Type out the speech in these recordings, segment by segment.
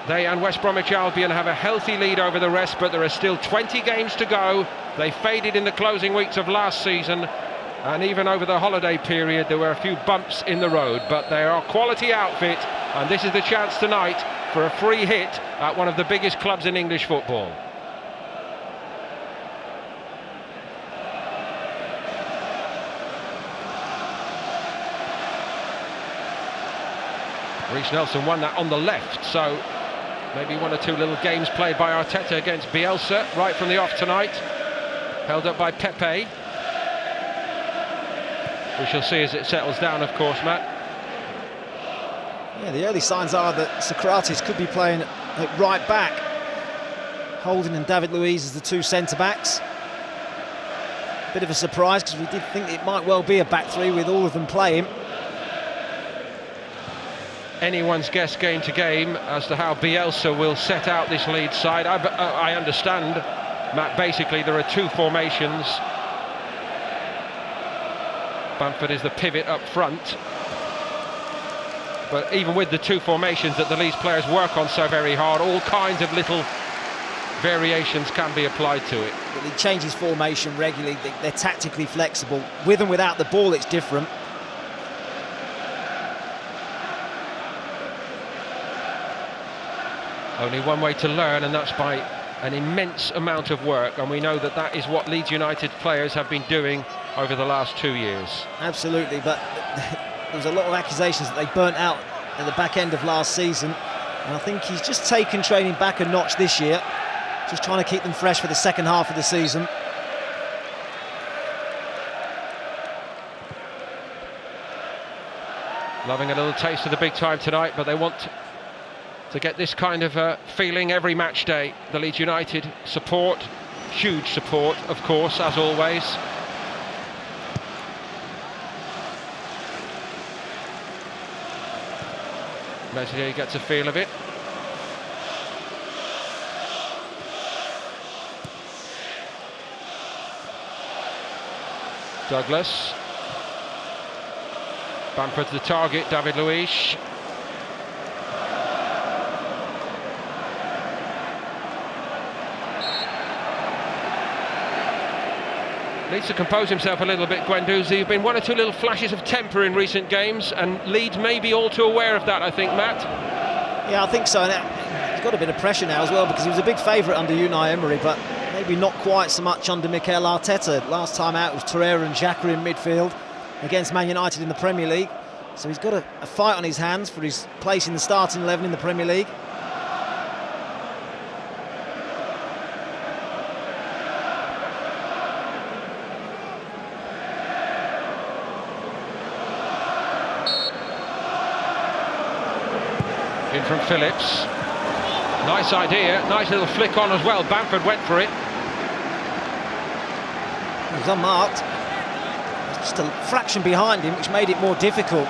They and West Bromwich Albion have a healthy lead over the rest, but there are still 20 games to go. They faded in the closing weeks of last season, and even over the holiday period there were a few bumps in the road, but they are a quality outfit, and this is the chance tonight for a free hit at one of the biggest clubs in English football. Reiss Nelson won that on the left, so maybe one or two little games played by Arteta against Bielsa right from the off tonight. Held up by Pepe. We shall see as it settles down, of course, Matt. Yeah, the early signs are that Socrates could be playing at right back. Holding and David Luiz as the two centre-backs. Bit of a surprise, because we did think it might well be a back three with all of them playing. Anyone's guess game to game as to how Bielsa will set out this Leeds side. I understand, Matt, basically there are two formations. Bamford is the pivot up front. But even with the two formations that the Leeds players work on so very hard, all kinds of little variations can be applied to it. But he changes formation regularly. They're tactically flexible. With and without the ball, it's different. Only one way to learn, and that's by an immense amount of work, and we know that that is what Leeds United players have been doing over the last 2 years. Absolutely, but there was a lot of accusations that they burnt out at the back end of last season, and I think he's just taken training back a notch this year, just trying to keep them fresh for the second half of the season. Loving a little taste of the big time tonight, but they want to get this kind of feeling every match day. The Leeds United support, huge support, of course, as always. Meslier gets a feel of it. Douglas. Bamford's the target, David Luiz. Needs to compose himself a little bit, Guendouzi. There have been one or two little flashes of temper in recent games, and Leeds may be all too aware of that, I think, Matt. Yeah, I think so. And he's got a bit of pressure now as well, because he was a big favourite under Unai Emery, but maybe not quite so much under Mikel Arteta. Last time out was Torreira and Xhaka in midfield against Man United in the Premier League. So he's got a fight on his hands for his place in the starting 11 in the Premier League. In from Phillips. Nice idea, nice little flick on as well. Bamford went for it. He was unmarked. Just a fraction behind him, which made it more difficult.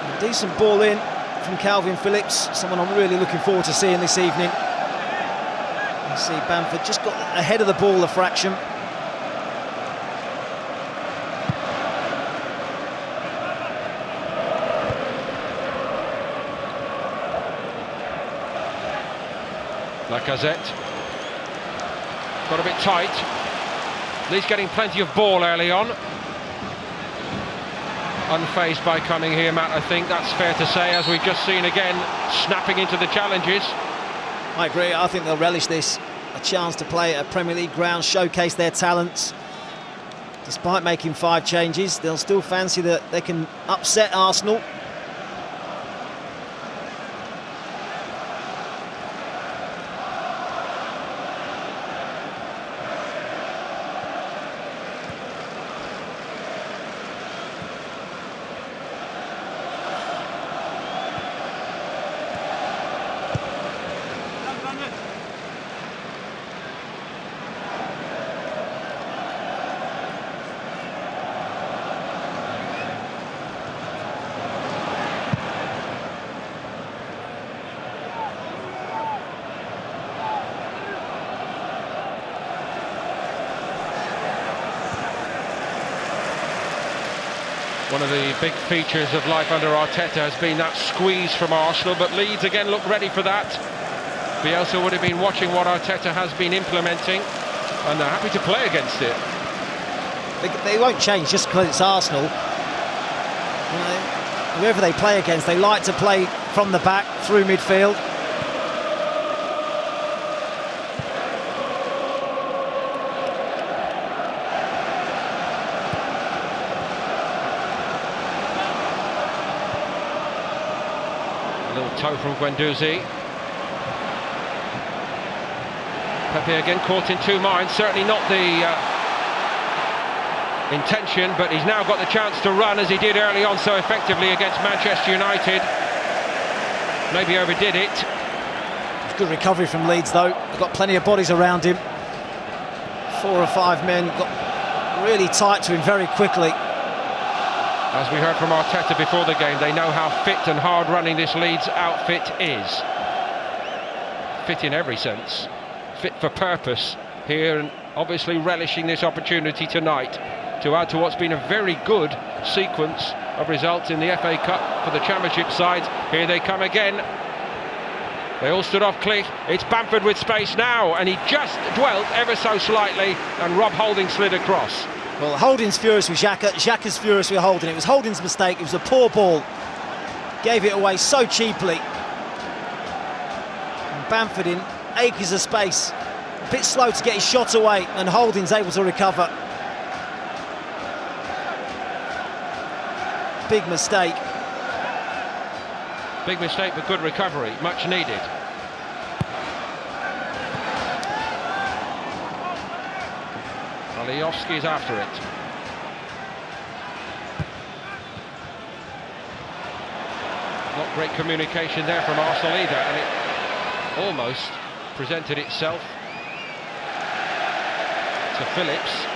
A decent ball in from Calvin Phillips, someone I'm really looking forward to seeing this evening. You see Bamford just got ahead of the ball a fraction. Lacazette. Got a bit tight. Leeds getting plenty of ball early on. Unfazed by coming here, Matt, I think that's fair to say, as we've just seen again, snapping into the challenges. I agree, I think they'll relish this. A chance to play at a Premier League ground, showcase their talents. Despite making 5 changes, they'll still fancy that they can upset Arsenal. One of the big features of life under Arteta has been that squeeze from Arsenal, but Leeds again look ready for that. Bielsa would have been watching what Arteta has been implementing, and they're happy to play against it. They won't change just because it's Arsenal. Whoever they play against, they like to play from the back, through midfield. A little toe from Guendouzi. Pepe again caught in two minds, certainly not the intention, but he's now got the chance to run as he did early on so effectively against Manchester United. Maybe overdid it. Good recovery from Leeds though, they've got plenty of bodies around him. 4 or 5 men got really tight to him very quickly. As we heard from Arteta before the game, they know how fit and hard running this Leeds outfit is. Fit in every sense, fit for purpose here, and obviously relishing this opportunity tonight to add to what's been a very good sequence of results in the FA Cup for the Championship sides. Here they come again. They all stood off clear. It's Bamford with space now, and he just dwelt ever so slightly, and Rob Holding slid across. Well, Holding's furious with Xhaka, Xhaka's furious with Holding. It was Holding's mistake, it was a poor ball. Gave it away so cheaply. And Bamford in acres of space. A bit slow to get his shot away, and Holding's able to recover. Big mistake. Big mistake, but good recovery, much needed. Alioski's after it. Not great communication there from Arsenal either, and it almost presented itself to Phillips.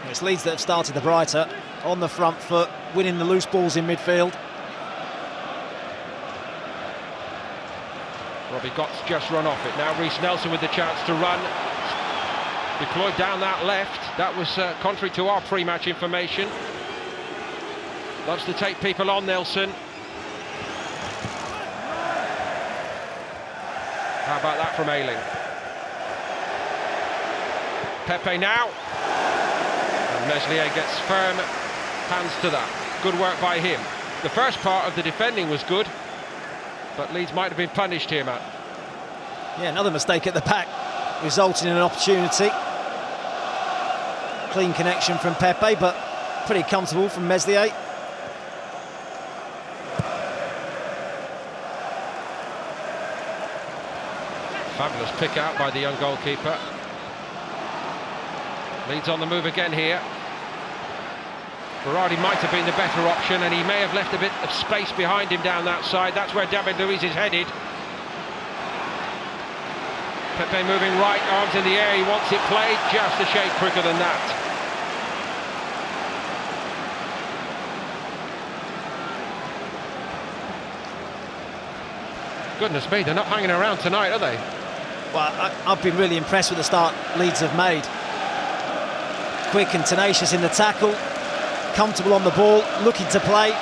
It's Leeds that have started the brighter, on the front foot, winning the loose balls in midfield. Robbie Gott's just run off it. Now Reiss Nelson with the chance to run. Deployed down that left. That was contrary to our pre-match information. Loves to take people on, Nelson. How about that from Ayling? Pepe now. And Meslier gets firm hands to that. Good work by him. The first part of the defending was good, but Leeds might have been punished here, Matt. Yeah, another mistake at the back, resulting in an opportunity. Clean connection from Pepe, but pretty comfortable from Meslier. Fabulous pick out by the young goalkeeper. Leeds on the move again here. Berardi might have been the better option, and he may have left a bit of space behind him down that side. That's where David Luiz is headed. Pepe moving right, arms in the air. He wants it played just a shade quicker than that. Goodness me, they're not hanging around tonight, are they? Well, I've been really impressed with the start Leeds have made. Quick and tenacious in the tackle, comfortable on the ball, looking to play.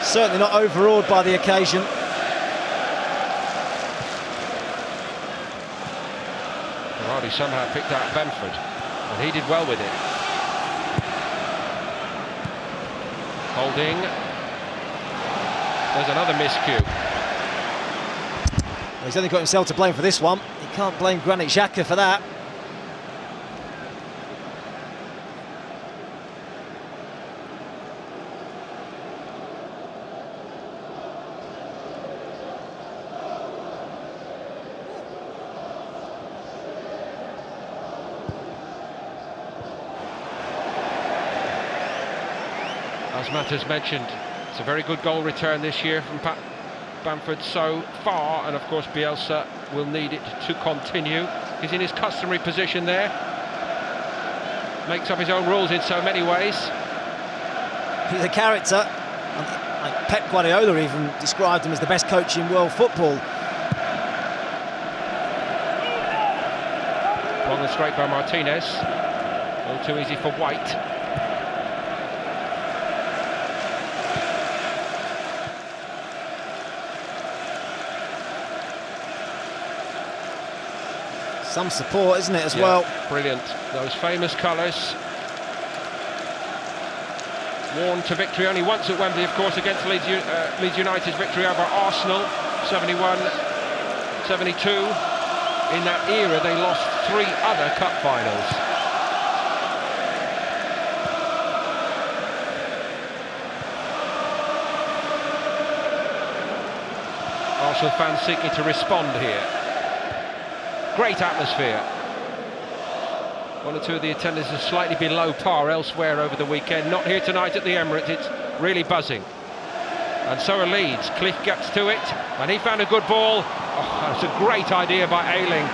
Certainly not overawed by the occasion. Berardi somehow picked out Bamford, and he did well with it. Holding. There's another miscue. Well, he's only got himself to blame for this one. He can't blame Granit Xhaka for that. As Matt has mentioned, it's a very good goal return this year from Bamford so far, and of course Bielsa will need it to continue. He's in his customary position there, makes up his own rules in so many ways. He's a character. Like Pep Guardiola even described him as the best coach in world football. Long and straight by Martinez. All too easy for White. Some support, isn't it, as Yeah, well? brilliant. Those famous colours. Worn to victory only once at Wembley, of course, against Leeds United's victory over Arsenal, 71-72. In that era, they lost 3 other cup finals. Arsenal fans seeking to respond here. Great atmosphere. 1 or 2 of the attendants are slightly below par elsewhere over the weekend. Not here tonight at the Emirates. It's really buzzing. And so are Leeds. Cliff gets to it, and he found a good ball. Oh, that's a great idea by Ayling.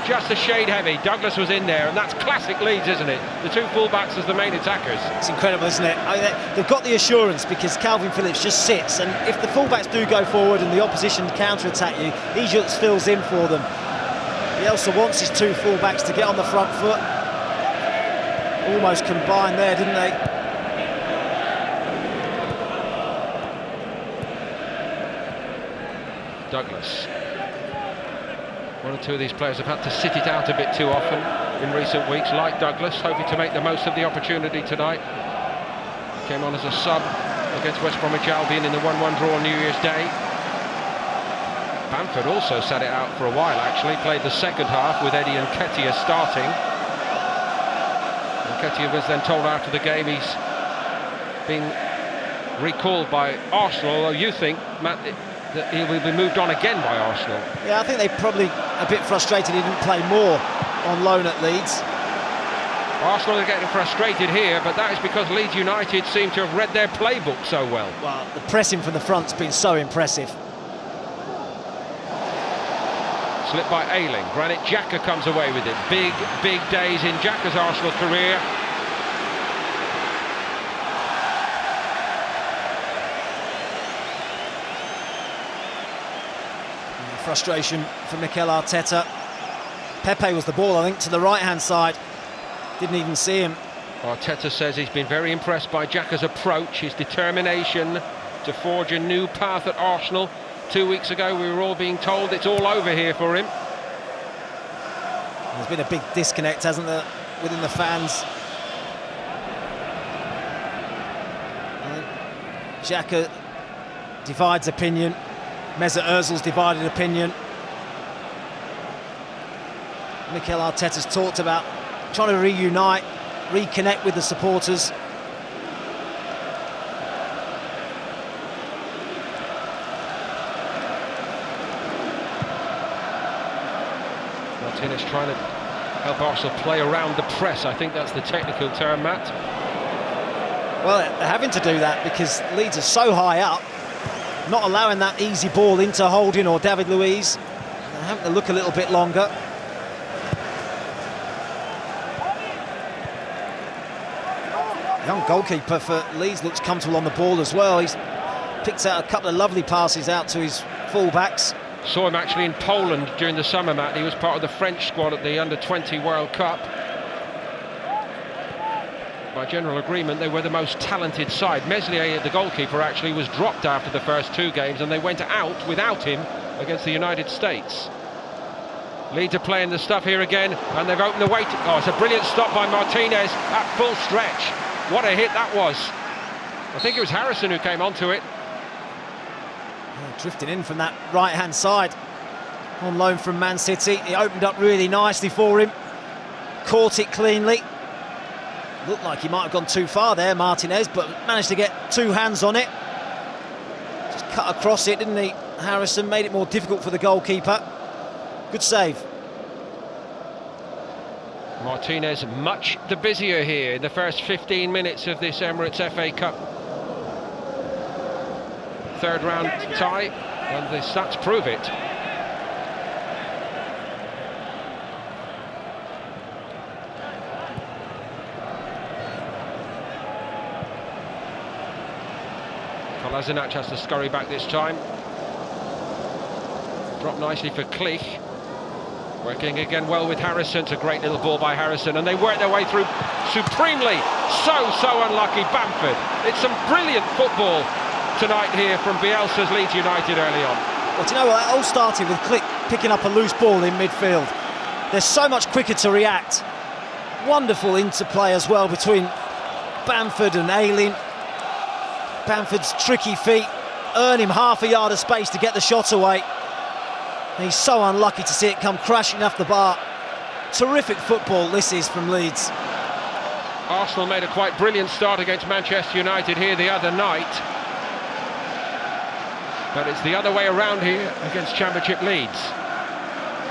Just a shade heavy. Douglas was in there, and that's classic Leeds, isn't it? The 2 full-backs as the main attackers. It's incredible, isn't it? I mean, they've got the assurance because Calvin Phillips just sits, and if the full-backs do go forward and the opposition counter-attack you, he just fills in for them. Bielsa wants his 2 full-backs to get on the front foot. Almost combined there, didn't they? Douglas. 1 or 2 of these players have had to sit it out a bit too often in recent weeks, like Douglas, hoping to make the most of the opportunity tonight. Came on as a sub against West Bromwich Albion in the 1-1 draw on New Year's Day. Bamford also sat it out for a while, actually. Played the second half with Eddie Nketiah starting. Nketiah was then told after the game he's being recalled by Arsenal, although you think, Matt, that he will be moved on again by Arsenal. Yeah, I think they're probably a bit frustrated he didn't play more on loan at Leeds. Arsenal are getting frustrated here, but that is because Leeds United seem to have read their playbook so well. Well, the pressing from the front's been so impressive. Slipped by Ayling. Granit Xhaka comes away with it. Big days in Xhaka's Arsenal career. Frustration for Mikel Arteta. Pepe was the ball, I think, to the right-hand side. Didn't even see him. Arteta says he's been very impressed by Xhaka's approach, his determination to forge a new path at Arsenal. 2 weeks ago, we were all being told it's all over here for him. There's been a big disconnect, hasn't there, within the fans. Xhaka divides opinion. Mesut Ozil's divided opinion. Mikel Arteta's talked about trying to reunite, reconnect with the supporters. Martinez trying to help Arsenal play around the press. I think that's the technical term, Matt. Well, they're having to do that because Leeds are so high up, not allowing that easy ball into Holding or David Luiz. They're having to look a little bit longer. Young goalkeeper for Leeds looks comfortable on the ball as well. He's picked out a couple of lovely passes out to his full-backs. Saw him actually in Poland during the summer, Matt. He was part of the French squad at the Under-20 World Cup. By general agreement, they were the most talented side. Meslier, the goalkeeper, actually was dropped after the first 2 games, and they went out without him against the United States. Leeds are playing the stuff here again, and they've opened the way. Oh, it's a brilliant stop by Martinez at full stretch. What a hit that was. I think it was Harrison who came onto it. Yeah, drifting in from that right-hand side. On loan from Man City. It opened up really nicely for him. Caught it cleanly. Looked like he might have gone too far there, Martinez, but managed to get 2 hands on it. Just cut across it, didn't he? Harrison made it more difficult for the goalkeeper. Good save. Martinez much the busier here in the first 15 minutes of this Emirates FA Cup 3rd round tie, and the stats prove it. Kolasinac has to scurry back this time. Dropped nicely for Clich. Working again well with Harrison. It's a great little ball by Harrison, and they work their way through supremely. So unlucky, Bamford. It's some brilliant football tonight here from Bielsa's Leeds United early on. Well, do you know what? It all started with Click picking up a loose ball in midfield. They're so much quicker to react. Wonderful interplay as well between Bamford and Ayling. Bamford's tricky feet earn him half a yard of space to get the shot away. And he's so unlucky to see it come crashing off the bar. Terrific football this is from Leeds. Arsenal made a quite brilliant start against Manchester United here the other night. But it's the other way around here against Championship Leeds.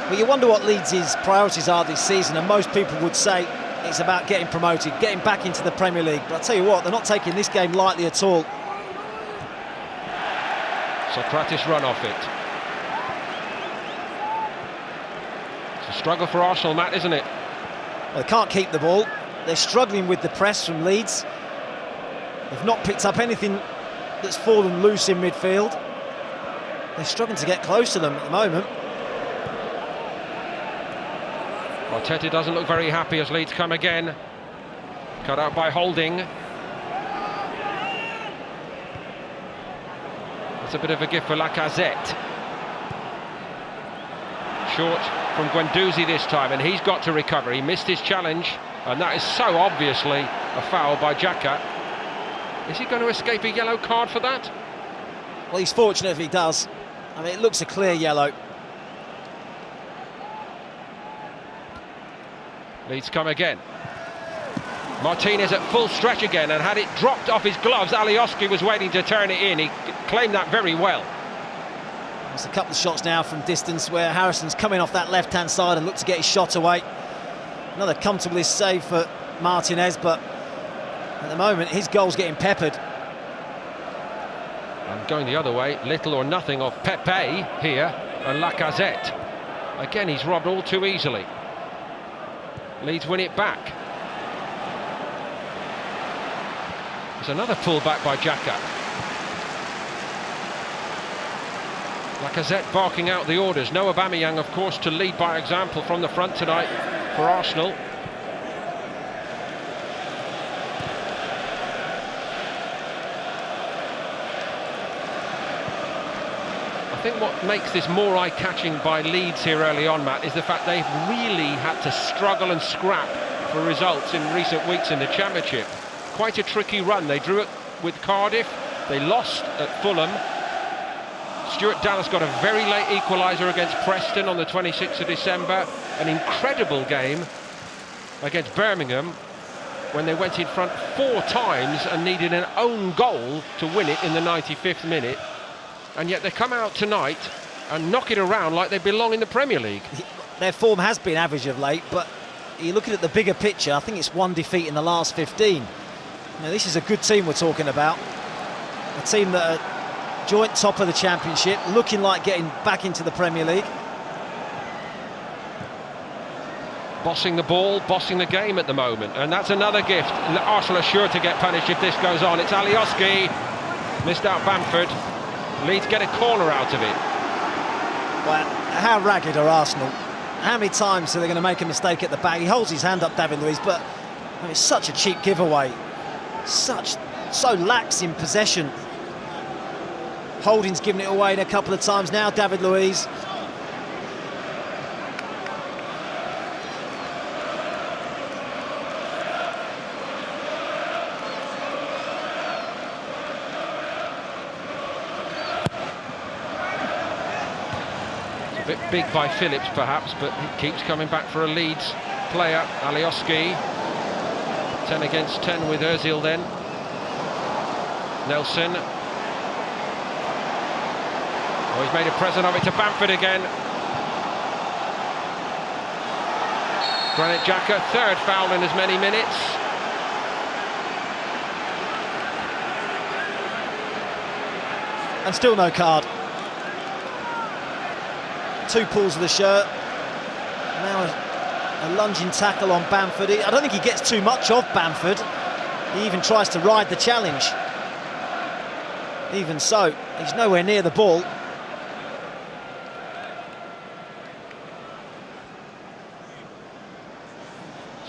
Well, you wonder what Leeds' priorities are this season, and most people would say it's about getting promoted, getting back into the Premier League. But I'll tell you what, they're not taking this game lightly at all. Socrates run off it. It's a struggle for Arsenal, Matt, isn't it? Well, they can't keep the ball. They're struggling with the press from Leeds. They've not picked up anything that's fallen loose in midfield. They're struggling to get close to them at the moment. Arteta doesn't look very happy as Leeds come again. Cut out by Holding. It's a bit of a gift for Lacazette. Short from Guendouzi this time, and he's got to recover. He missed his challenge, and that is so obviously a foul by Xhaka. Is he going to escape a yellow card for that? Well, he's fortunate if he does. I mean, it looks a clear yellow. Leeds come again. Martinez at full stretch again, and had it dropped off his gloves, Alioski was waiting to turn it in. He claimed that very well. There's a couple of shots now from distance where Harrison's coming off that left-hand side and looked to get his shot away. Another comfortable save for Martinez, but at the moment his goal's getting peppered. And going the other way, little or nothing of Pepe here, and Lacazette. Again, he's robbed all too easily. Leeds win it back. There's another pullback by Xhaka. Lacazette barking out the orders. No Aubameyang, of course, to lead by example from the front tonight for Arsenal. I think what makes this more eye-catching by Leeds here early on, Matt, is the fact they've really had to struggle and scrap for results in recent weeks in the Championship. Quite a tricky run. They drew it with Cardiff, they lost at Fulham. Stuart Dallas got a very late equaliser against Preston on the 26th of December. An incredible game against Birmingham when they went in front 4 times and needed an own goal to win it in the 95th minute. And yet they come out tonight and knock it around like they belong in the Premier League. Their form has been average of late, but you're looking at the bigger picture. I think it's 1 defeat in the last 15. Now, this is a good team we're talking about. A team that are joint top of the Championship, looking like getting back into the Premier League. Bossing the ball, bossing the game at the moment. And that's another gift. Arsenal are sure to get punished if this goes on. It's Alioski. Missed out Bamford. Leeds get a corner out of it. Well, how ragged are Arsenal? How many times are they going to make a mistake at the back? He holds his hand up, David Luiz, but I mean, it's such a cheap giveaway. So lax in possession. Holding's given it away a couple of times now, David Luiz. A bit big by Phillips perhaps, but he keeps coming back for a Leeds player. Alioski 10 against 10 with Ozil then. Nelson. Oh, he's made a present of it to Bamford again. Granit Xhaka, 3rd foul in as many minutes. And still no card. 2 pulls of the shirt. Now a lunging tackle on Bamford. I don't think he gets too much of Bamford. He even tries to ride the challenge. Even so, he's nowhere near the ball.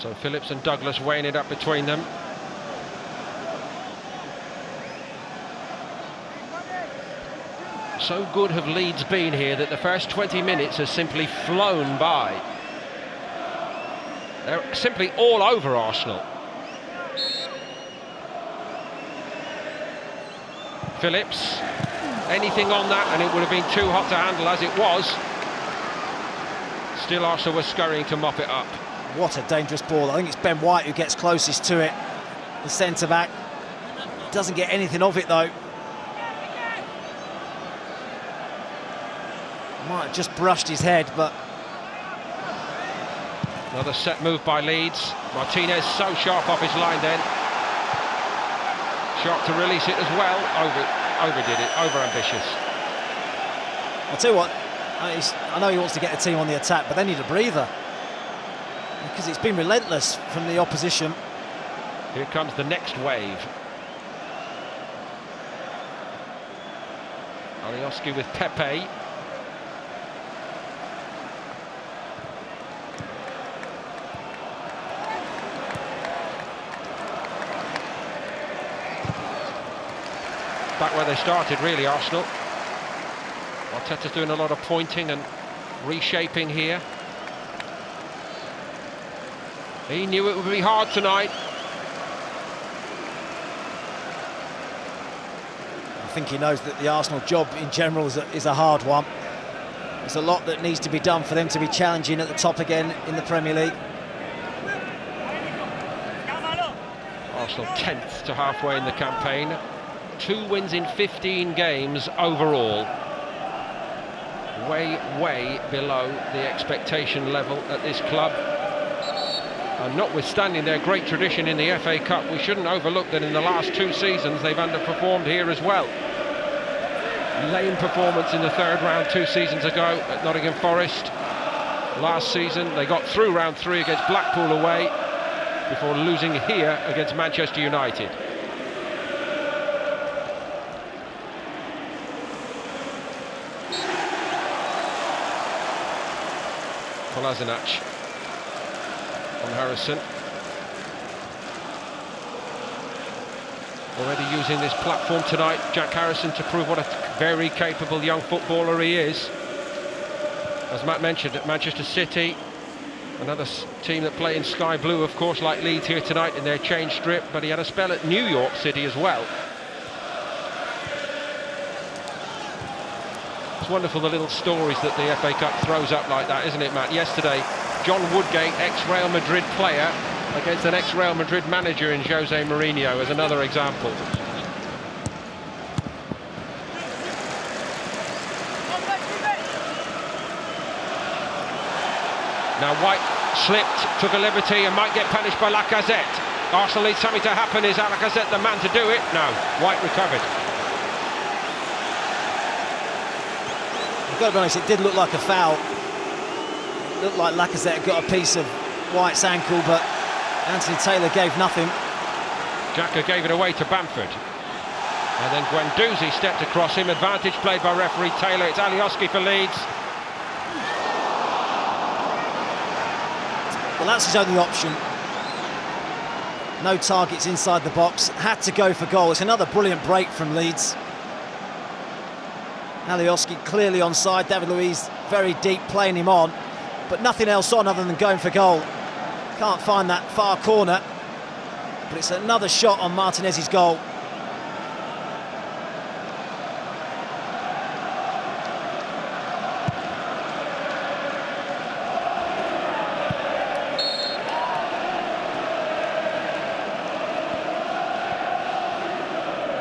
So Phillips and Douglas weighing it up between them. So good have Leeds been here that the first 20 minutes has simply flown by. They're simply all over Arsenal. Phillips, anything on that and it would have been too hot to handle as it was. Still Arsenal were scurrying to mop it up. What a dangerous ball. I think it's Ben White who gets closest to it. The centre-back doesn't get anything of it though. Might have just brushed his head, but... Another set move by Leeds. Martinez so sharp off his line then. Sharp to release it as well. Overdid it, over-ambitious. I'll tell you what, I know he wants to get the team on the attack, but they need a breather. Because it's been relentless from the opposition. Here comes the next wave. Alioski with Pepe. Back where they started, really, Arsenal. Arteta's doing a lot of pointing and reshaping here. He knew it would be hard tonight. I think he knows that the Arsenal job in general is a hard one. There's a lot that needs to be done for them to be challenging at the top again in the Premier League. Arsenal 10th to halfway in the campaign. 2 wins in 15 games overall. Way below the expectation level at this club. And notwithstanding their great tradition in the FA Cup, we shouldn't overlook that in the last 2 seasons they've underperformed here as well. Lame performance in the 3rd round 2 seasons ago at Nottingham Forest. Last season they got through round 3 against Blackpool away before losing here against Manchester United. Kolasinac on Harrison. Already using this platform tonight, Jack Harrison, to prove what a very capable young footballer he is. As Matt mentioned, at Manchester City, another team that play in sky blue, of course, like Leeds here tonight in their change strip, but he had a spell at New York City as well. It's wonderful the little stories that the FA Cup throws up like that, isn't it, Matt? Yesterday, John Woodgate, ex-Real Madrid player, against an ex-Real Madrid manager in Jose Mourinho, as another example. Now White slipped, took a liberty and might get punished by Lacazette. Arsenal need something to happen. Is Lacazette the man to do it? No, White recovered. I've got to be honest, it did look like a foul. It looked like Lacazette got a piece of White's ankle, but Anthony Taylor gave nothing. Xhaka gave it away to Bamford. And then Guendouzi stepped across him. Advantage played by referee Taylor. It's Alioski for Leeds. Well, that's his only option. No targets inside the box. Had to go for goal. It's another brilliant break from Leeds. Alioski clearly onside. David Luiz very deep, playing him on, but nothing else on other than going for goal. Can't find that far corner, but it's another shot on Martinez's goal.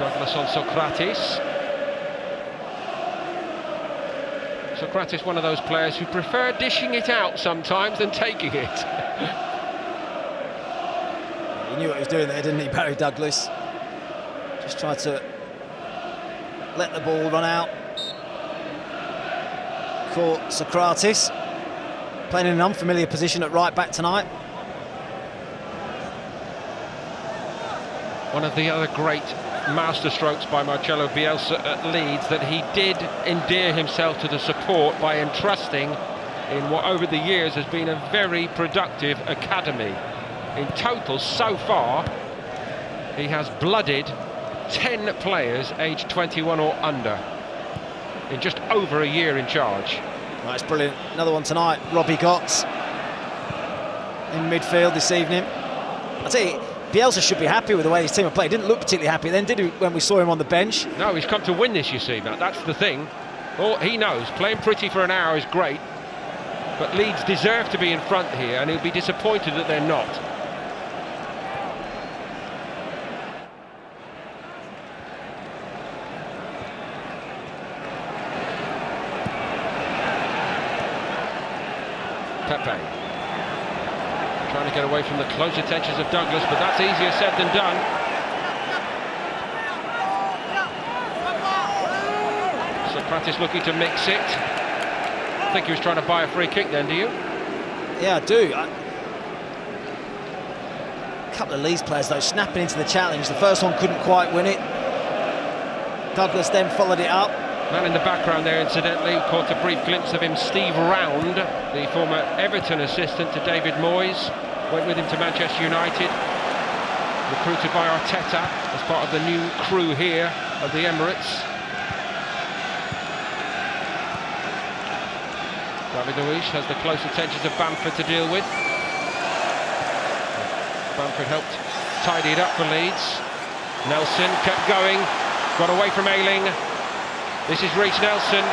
Douglas on Socrates. Socrates, one of those players who prefer dishing it out sometimes than taking it. He knew what he was doing there, didn't he, Barry Douglas? Just tried to let the ball run out. Caught Socrates, playing in an unfamiliar position at right back tonight. One of the other great masterstrokes by Marcelo Bielsa at Leeds, that he did endear himself to the support by entrusting in what over the years has been a very productive academy. In total, so far, he has blooded 10 players aged 21 or under in just over a year in charge. That's brilliant. Another one tonight, Robbie Gotts in midfield this evening. I tell you, Bielsa should be happy with the way his team have played. He didn't look particularly happy then, did he, when we saw him on the bench? No, he's come to win this, you see, Matt. That's the thing. All he knows, playing pretty for an hour is great, but Leeds deserve to be in front here, and he'll be disappointed that they're not. Pepe trying to get away from the close attentions of Douglas, but that's easier said than done. Socrates looking to mix it. I think he was trying to buy a free kick then, do you? Yeah, I do. A couple of Leeds players though snapping into the challenge. The first one couldn't quite win it. Douglas then followed it up. Man in the background there, incidentally, caught a brief glimpse of him, Steve Round, the former Everton assistant to David Moyes, went with him to Manchester United, recruited by Arteta as part of the new crew here of the Emirates. David Luiz has the close attentions of Bamford to deal with. Bamford helped tidy it up for Leeds. Nelson kept going, got away from Ayling. This is Reiss Nelson.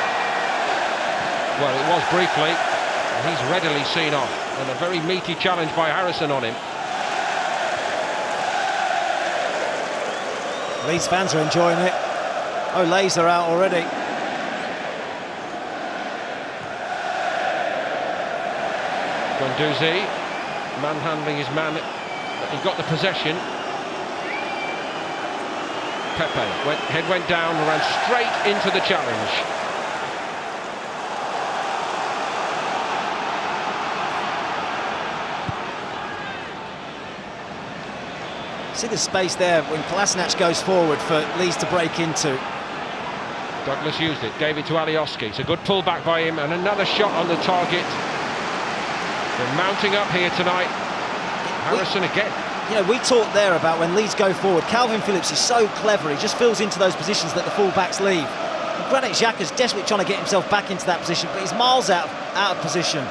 Well, it was briefly, and he's readily seen off, and a very meaty challenge by Harrison on him. Leeds fans are enjoying it. Oh, Leeds are out already. Guendouzi manhandling his man, but he got the possession. Pepe, head went down and ran straight into the challenge. See the space there when Kolasinac goes forward for Leeds to break into. Douglas used it, gave it to Alioski. It's a good pull back by him, and another shot on the target. They're mounting up here tonight. Harrison again. You know, we talked there about when Leeds go forward, Calvin Phillips is so clever, he just fills into those positions that the full-backs leave. And Granit Xhaka's desperately trying to get himself back into that position, but he's miles out of position.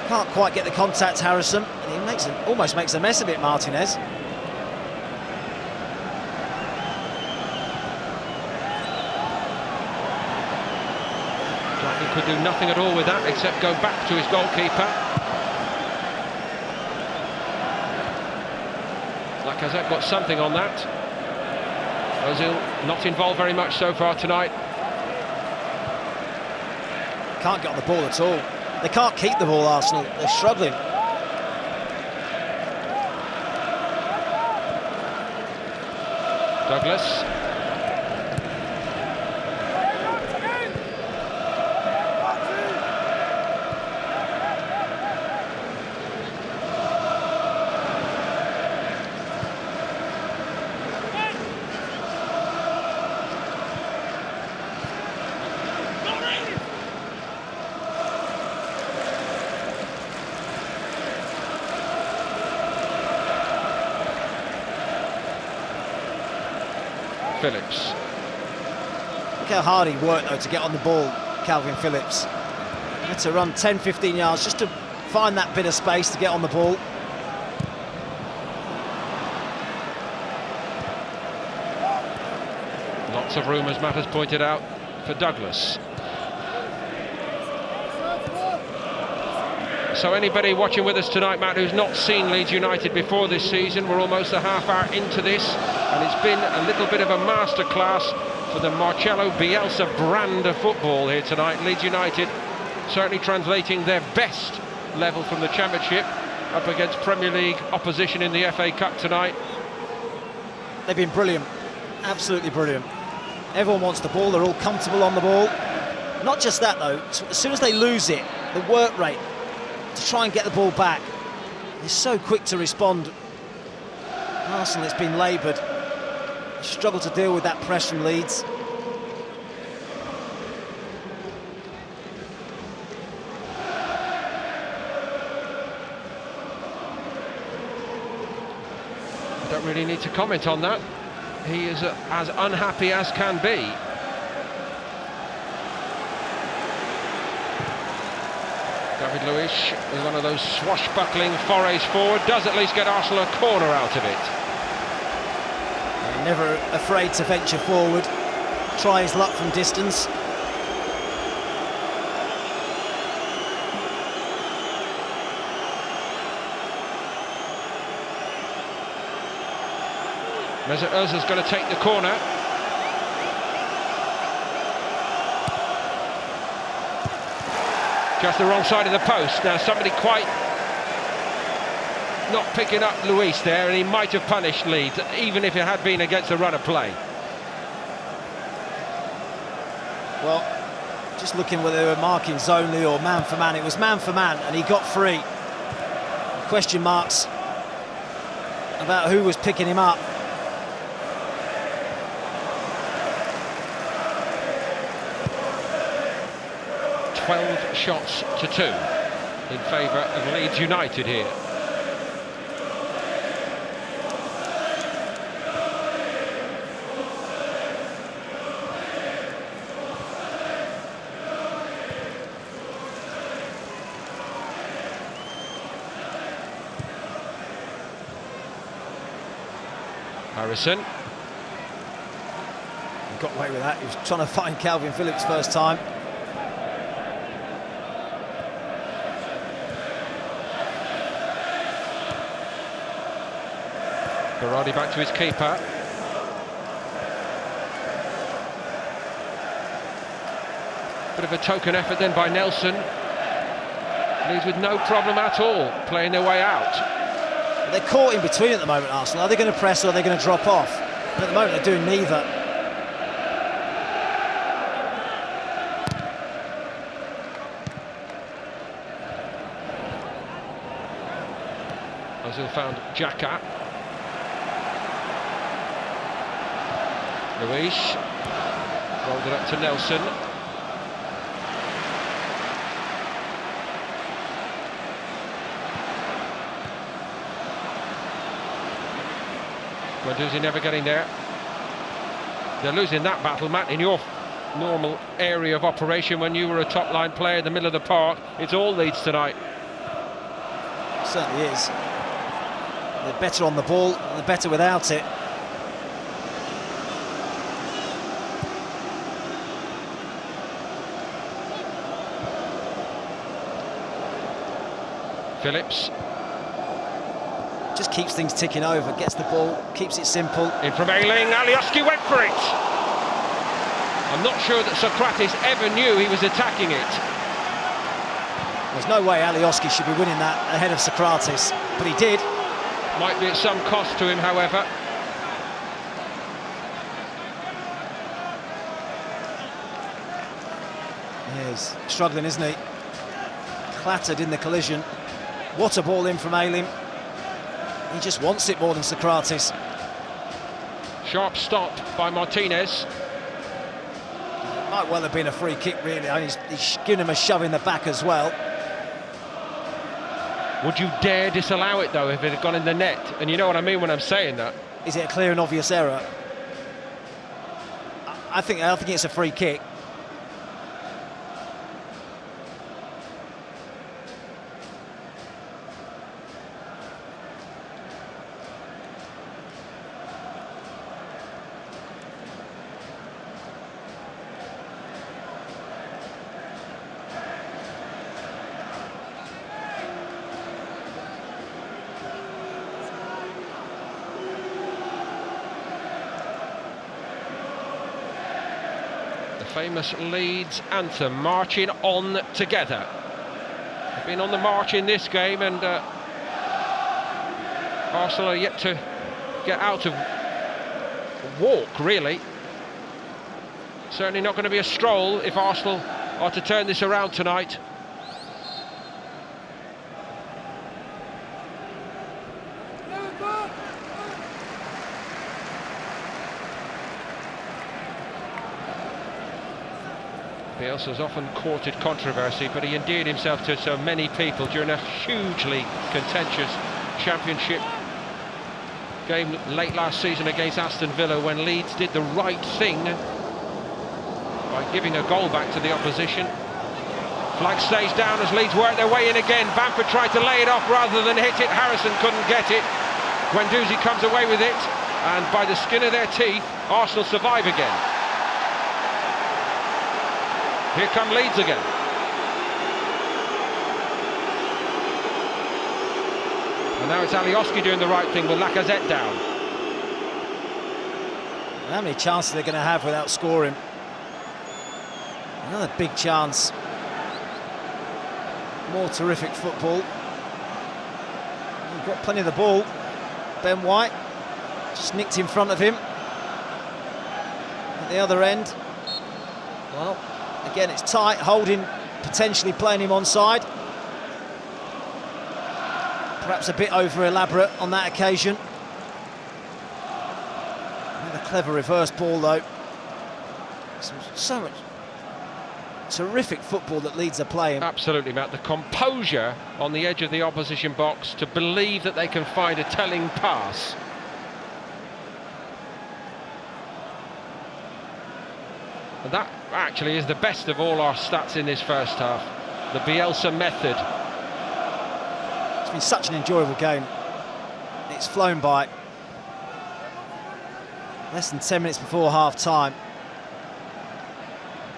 Can't quite get the contact, Harrison, and he almost makes a mess of it, Martinez. He could do nothing at all with that except go back to his goalkeeper. Lacazette got something on that. Ozil not involved very much so far tonight. Can't get on the ball at all. They can't keep the ball, Arsenal. They're struggling. Douglas. Phillips. Look how hard he worked though to get on the ball, Calvin Phillips. He had to run 10-15 yards just to find that bit of space to get on the ball. Lots of room, as Matt has pointed out, for Douglas. So anybody watching with us tonight, Matt, who's not seen Leeds United before this season, we're almost a half hour into this, and it's been a little bit of a masterclass for the Marcelo Bielsa brand of football here tonight. Leeds United certainly translating their best level from the Championship up against Premier League opposition in the FA Cup tonight. They've been brilliant, absolutely brilliant. Everyone wants the ball, they're all comfortable on the ball. Not just that though, as soon as they lose it, the work rate to try and get the ball back is so quick to respond. Arsenal, it's been laboured. Struggle to deal with that press from Leeds. Don't really need to comment on that. He is as unhappy as can be. David Luiz is one of those swashbuckling forays forward, does at least get Arsenal a corner out of it. Never afraid to venture forward, try his luck from distance. Mesut Ozil's going to take the corner. Just the wrong side of the post. Now somebody quite not picking up Luiz there, and he might have punished Leeds, even if it had been against a run of play. Well, just looking whether they were marking zonally or man for man. It was man for man, and he got free. Question marks about who was picking him up. "12 shots to 2 in favour of Leeds United here. Harrison. He got away with that. He was trying to find Calvin Phillips first time. Berardi back to his keeper. Bit of a token effort then by Nelson. Leeds with no problem at all playing their way out. They're caught in between at the moment, Arsenal. Are they going to press or are they going to drop off? And at the moment they're doing neither. Ozil found Xhaka. Luiz rolled it up to Nelson. Guendouzi never getting there. They're losing that battle, Matt, in your normal area of operation when you were a top-line player in the middle of the park. It's all Leeds tonight. It certainly is. They're better on the ball, and they're better without it. Phillips. Just keeps things ticking over, gets the ball, keeps it simple. In from Ayling, Alioski went for it. I'm not sure that Socrates ever knew he was attacking it. There's no way Alioski should be winning that ahead of Socrates, but he did. Might be at some cost to him, however. He is struggling, isn't he? Clattered in the collision. What a ball in from Ayling. He just wants it more than Socrates. Sharp stop by Martinez. Might well have been a free kick, really. I mean, he's giving him a shove in the back as well. Would you dare disallow it, though, if it had gone in the net? And you know what I mean when I'm saying that. Is it a clear and obvious error? I think it's a free kick. Famous Leeds anthem, marching on together. They've been on the march in this game, and Arsenal are yet to get out of walk, really. Certainly not going to be a stroll if Arsenal are to turn this around tonight. Bielsa's often courted controversy, but he endeared himself to so many people during a hugely contentious championship game late last season against Aston Villa when Leeds did the right thing by giving a goal back to the opposition. Flag stays down as Leeds work their way in again. Bamford tried to lay it off rather than hit it. Harrison couldn't get it. Guendouzi comes away with it, and by the skin of their teeth, Arsenal survive again. Here come Leeds again. And now it's Alioski doing the right thing with Lacazette down. How many chances they're going to have without scoring? Another big chance. More terrific football. We've got plenty of the ball. Ben White just nicked in front of him. At the other end, well, again it's tight. Holding potentially playing him onside. Perhaps a bit over elaborate on that occasion. Another clever reverse ball though. So much terrific football that Leeds are playing. Absolutely, Matt. The composure on the edge of the opposition box to believe that they can find a telling pass. And that actually is the best of all our stats in this first half. The Bielsa method. It's been such an enjoyable game. It's flown by. Less than 10 minutes before half-time.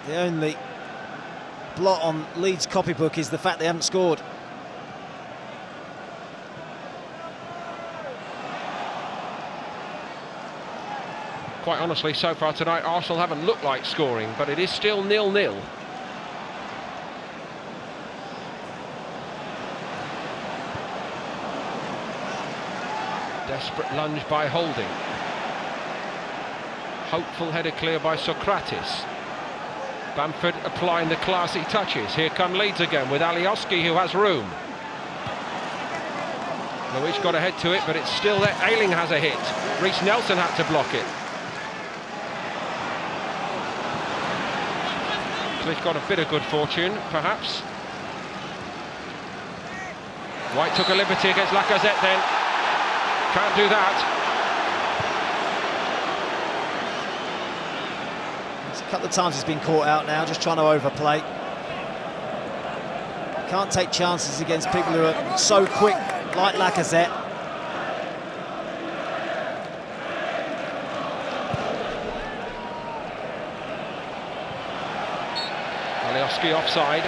The only blot on Leeds' copybook is the fact they haven't scored. Quite honestly, so far tonight, Arsenal haven't looked like scoring, but it is still 0-0. Desperate lunge by Holding. Hopeful header clear by Socrates. Bamford applying the classy touches. Here come Leeds again with Alioski, who has room. Luiz got ahead to it, but it's still there. Ayling has a hit. Reiss Nelson had to block it. Cliff got a bit of good fortune, perhaps. White took a liberty against Lacazette then. Can't do that. A couple of times he's been caught out now, just trying to overplay. Can't take chances against people who are so quick, like Lacazette. Alioski offside.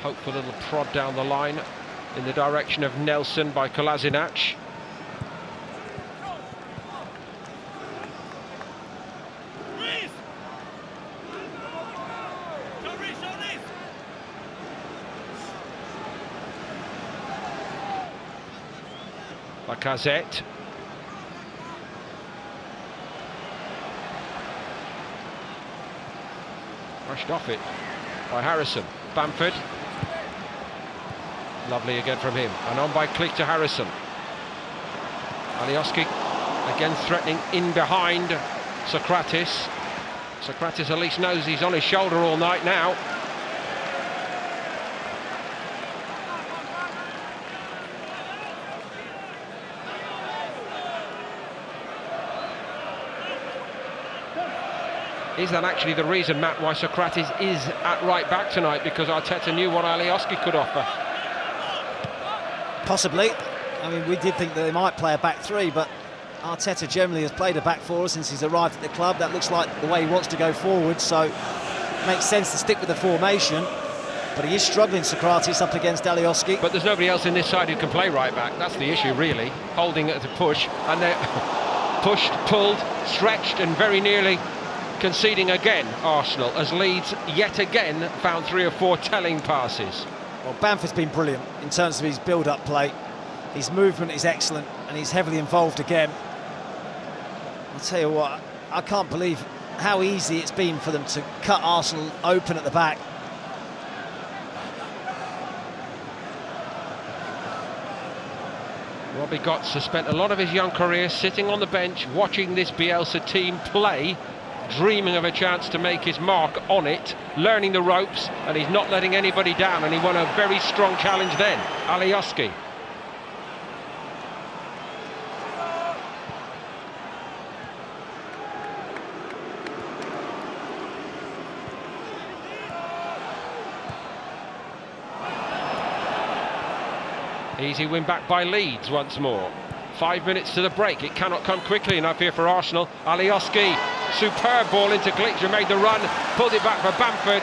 Hopeful little prod down the line in the direction of Nelson by Kolasinac. Lacazette. Rushed off it by Harrison. Bamford. Lovely again from him. And on by Click to Harrison. Alioski again threatening in behind Socrates. Socrates at least knows he's on his shoulder all night now. Is that actually the reason, Matt, why Socrates is at right back tonight? Because Arteta knew what Alioski could offer. Possibly. I mean, we did think that they might play a back three, but Arteta generally has played a back four since he's arrived at the club. That looks like the way he wants to go forward, so it makes sense to stick with the formation. But he is struggling, Socrates, up against Alioski. But there's nobody else in this side who can play right back. That's the issue, really. Holding at the push, and they're pushed, pulled, stretched, and very nearly conceding again, Arsenal, as Leeds yet again found 3 or 4 telling passes. Well, Bamford's been brilliant in terms of his build-up play. His movement is excellent, and he's heavily involved again. I'll tell you what, I can't believe how easy it's been for them to cut Arsenal open at the back. Robbie Gotts has spent a lot of his young career sitting on the bench, watching this Bielsa team play, dreaming of a chance to make his mark on it, learning the ropes, and he's not letting anybody down, and he won a very strong challenge then. Alioski. Easy win back by Leeds once more. 5 minutes to the break. It cannot come quickly enough here for Arsenal. Alioski, superb ball into Glitcher, made the run, pulled it back for Bamford.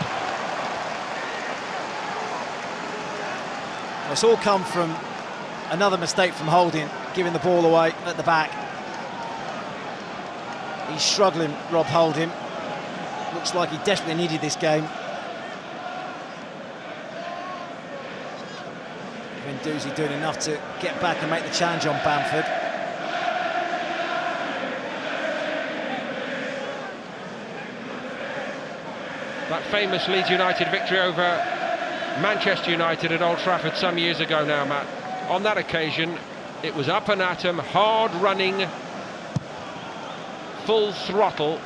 It's all come from another mistake from Holding, giving the ball away at the back. He's struggling, Rob Holding. Looks like he desperately needed this game. Doozy doing enough to get back and make the challenge on Bamford. That famous Leeds United victory over Manchester United at Old Trafford some years ago now, Matt. On that occasion, it was up and at 'em, hard running, full throttle,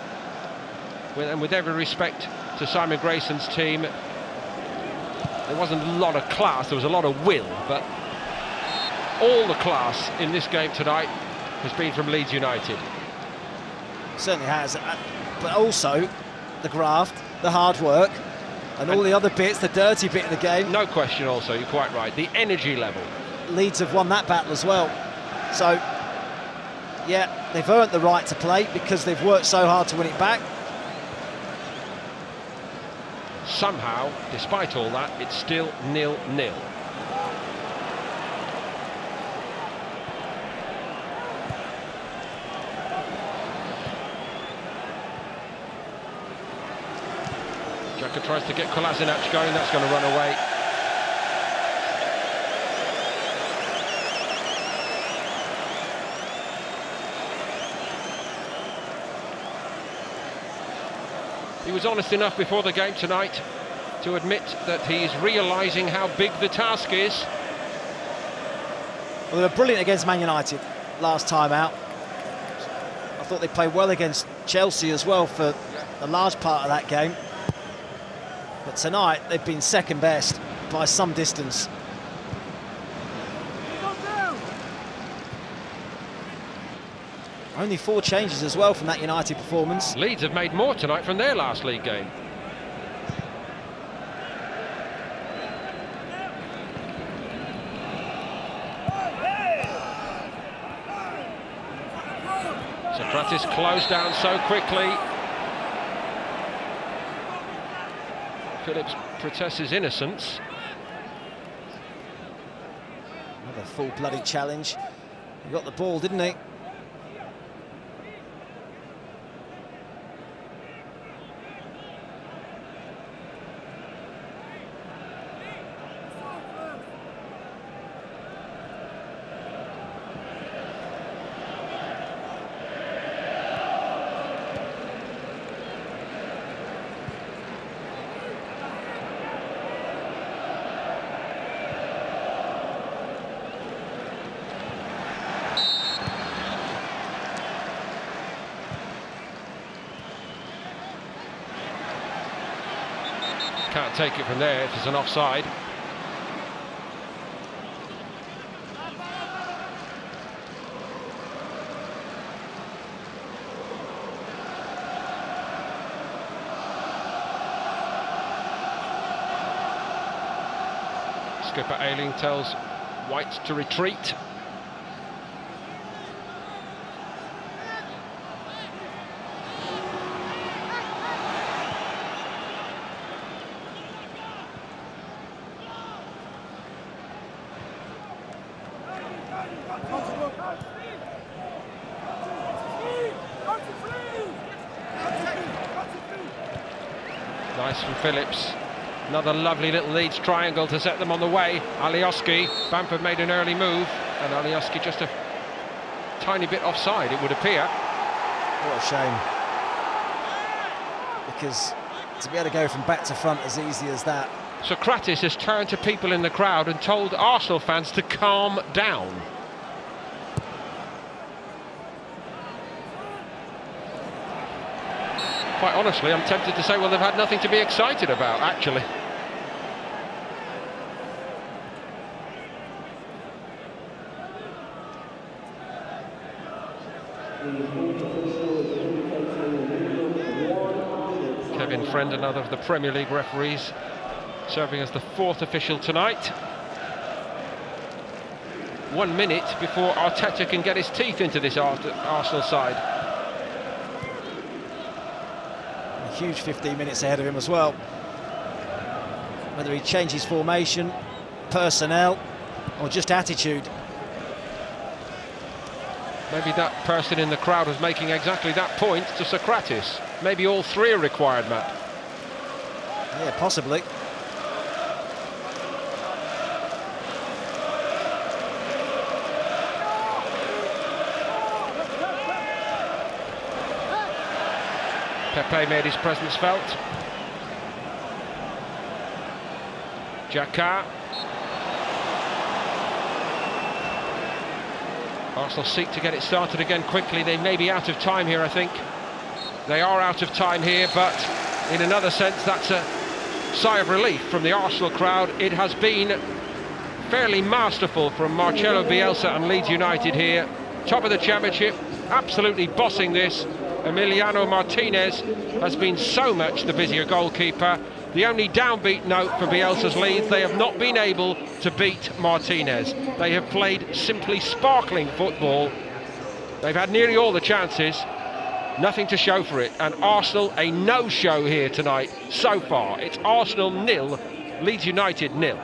and with every respect to Simon Grayson's team, there wasn't a lot of class, there was a lot of will, but all the class in this game tonight has been from Leeds United. Certainly has, but also the graft, the hard work, and all the other bits, the dirty bit of the game. No question also, you're quite right, the energy level. Leeds have won that battle as well. So, yeah, they've earned the right to play because they've worked so hard to win it back. Somehow, despite all that, it's still 0-0. Xhaka tries to get Kolasinac going, that's going to run away. He was honest enough before the game tonight to admit that he's realising how big the task is. Well, they were brilliant against Man United last time out. I thought they played well against Chelsea as well for a large part of that game. But tonight, they've been second best by some distance. Only 4 changes as well from that United performance. Leeds have made more tonight from their last league game. Socrates closed down so quickly. Phillips protests his innocence. Another full-blooded challenge. He got the ball, didn't he? Can't take it from there if it's an offside. Skipper Ayling tells White to retreat. Nice from Phillips. Another lovely little Leeds triangle to set them on the way. Alioski, Bamford made an early move, and Alioski just a tiny bit offside, it would appear. What a shame. Because to be able to go from back to front as easy as that. Socrates has turned to people in the crowd and told Arsenal fans to calm down. Quite honestly, I'm tempted to say, well, they've had nothing to be excited about, actually. Kevin Friend, another of the Premier League referees, serving as the fourth official tonight. 1 minute before Arteta can get his teeth into this Arsenal side. A huge 15 minutes ahead of him as well. Whether he changes formation, personnel, or just attitude. Maybe that person in the crowd was making exactly that point to Socrates. Maybe all three are required, Matt. Yeah, possibly. Pepe made his presence felt. Xhaka. Arsenal seek to get it started again quickly. They may be out of time here, I think. They are out of time here, but in another sense, that's a sigh of relief from the Arsenal crowd. It has been fairly masterful from Marcelo Bielsa and Leeds United here. Top of the Championship, absolutely bossing this. Emiliano Martinez has been so much the busier goalkeeper. The only downbeat note for Bielsa's Leeds, they have not been able to beat Martinez. They have played simply sparkling football. They've had nearly all the chances, nothing to show for it. And Arsenal, a no-show here tonight so far. It's Arsenal 0, Leeds United 0.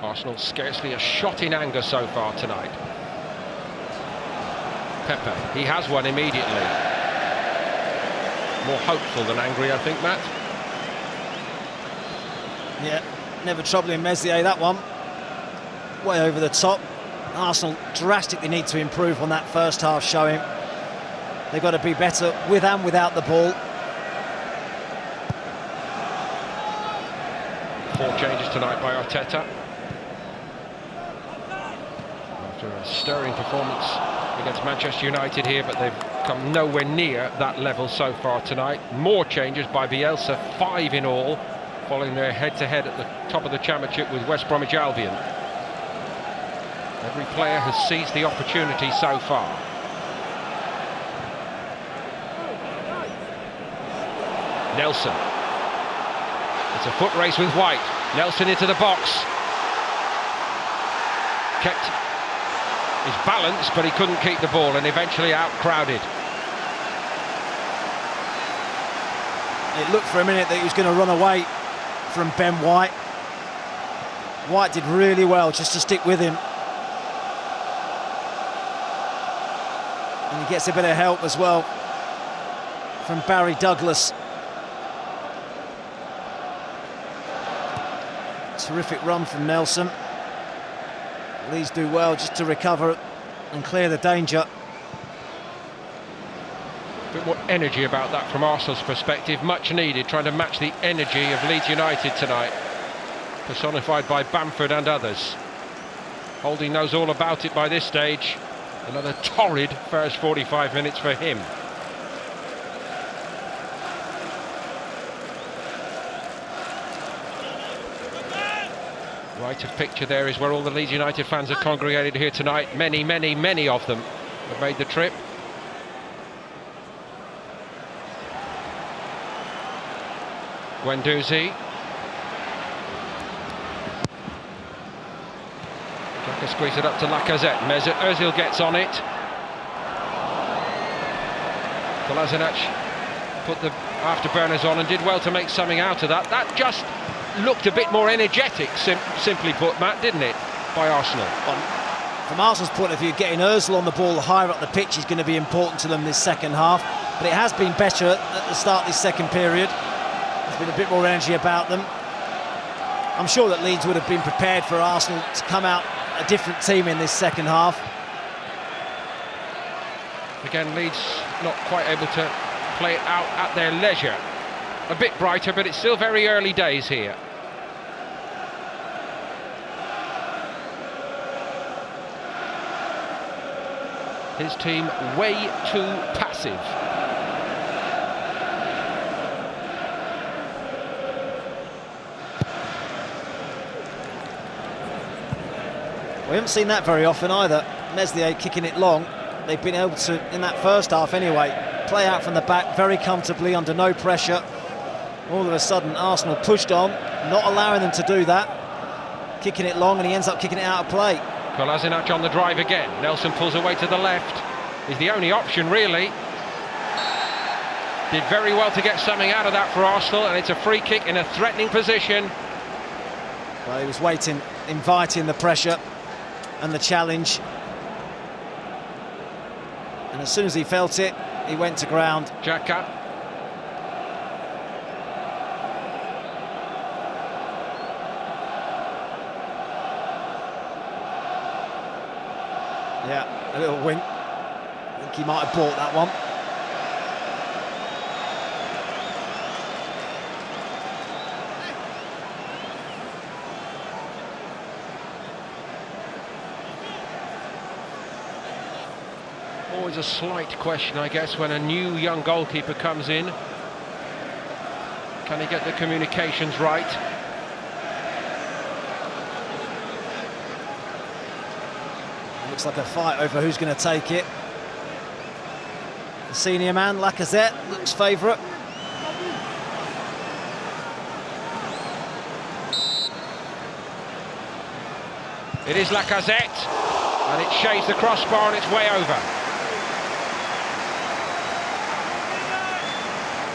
Arsenal scarcely a shot in anger so far tonight. Pepe, he has one immediately. More hopeful than angry, I think, Matt. Yeah, never troubling Meslier, that one. Way over the top. Arsenal drastically need to improve on that first half showing. They've got to be better with and without the ball. 4 changes tonight by Arteta. A stirring performance against Manchester United here, but they've come nowhere near that level so far tonight. More changes by Bielsa, 5 in all, following their head-to-head at the top of the Championship with West Bromwich Albion. Every player has seized the opportunity so far. Nelson. It's a foot race with White. Nelson into the box. Kept his balance, but he couldn't keep the ball and eventually out-crowded. It looked for a minute that he was going to run away from Ben White. White did really well just to stick with him. And he gets a bit of help as well from Barry Douglas. Terrific run from Nelson. Leeds do well just to recover and clear the danger. A bit more energy about that from Arsenal's perspective, much needed, trying to match the energy of Leeds United tonight, personified by Bamford and others. Holding knows all about it by this stage. Another torrid first 45 minutes for him. Right of picture there is where all the Leeds United fans are congregated here tonight. Many, many, many of them have made the trip. Guendouzi. Xhaka squeeze it up to Lacazette. Mesut Ozil gets on it. Kolasinac put the afterburners on and did well to make something out of that. That just looked a bit more energetic, simply put, Matt, didn't it, by Arsenal? From Arsenal's point of view, getting Ozil on the ball higher up the pitch is going to be important to them this second half, but it has been better at the start of this second period. There's been a bit more energy about them. I'm sure that Leeds would have been prepared for Arsenal to come out a different team in this second half. Again, Leeds not quite able to play it out at their leisure. a bit brighter, but it's still very early days here. His team way too passive. We haven't seen that very often either. Meslier kicking it long. They've been able to, in that first half anyway, play out from the back very comfortably under no pressure. All of a sudden Arsenal pushed on, not allowing them to do that. Kicking it long, and he ends up kicking it out of play. Kolasinac on the drive again. Nelson pulls away to the left. He's the only option really. Did very well to get something out of that for Arsenal, and it's a free kick in a threatening position. Well, he was waiting, inviting the pressure and the challenge. And as soon as he felt it, he went to ground. Xhaka. Yeah, a little wink. I think he might have bought that one. Always a slight question, I guess, when a new young goalkeeper comes in. Can he get the communications right? Looks like a fight over who's going to take it. The senior man, Lacazette, looks favourite. It is Lacazette, and it shades the crossbar on its way over.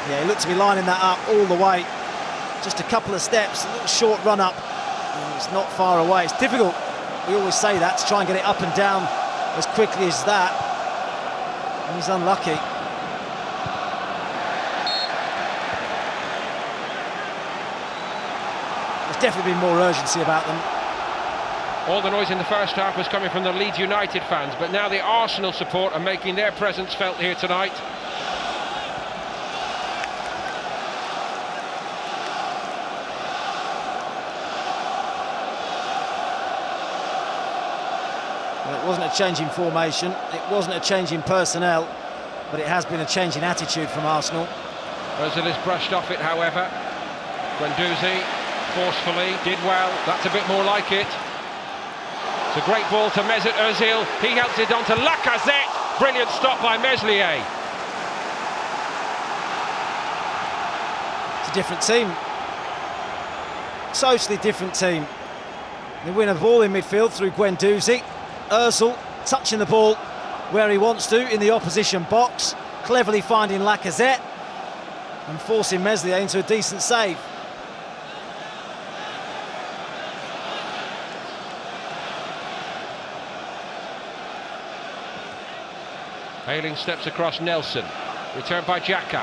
Yeah, he looked to be lining that up all the way. Just a couple of steps, a little short run up. It's not far away. It's difficult, we always say that, to try and get it up and down as quickly as that. And he's unlucky. There's definitely been more urgency about them. All the noise in the first half was coming from the Leeds United fans, but now the Arsenal support are making their presence felt here tonight. Well, it wasn't a change in formation, it wasn't a change in personnel, but it has been a change in attitude from Arsenal. Ozil is brushed off it, however. Guendouzi forcefully, did well, that's a bit more like it. It's a great ball to Mesut Ozil. He helps it on to Lacazette. Brilliant stop by Meslier. It's a different team. Totally different team. They win a ball in midfield through Guendouzi. Ozil touching the ball where he wants to in the opposition box. Cleverly finding Lacazette and forcing Meslier into a decent save. Ayling steps across Nelson. Returned by Xhaka.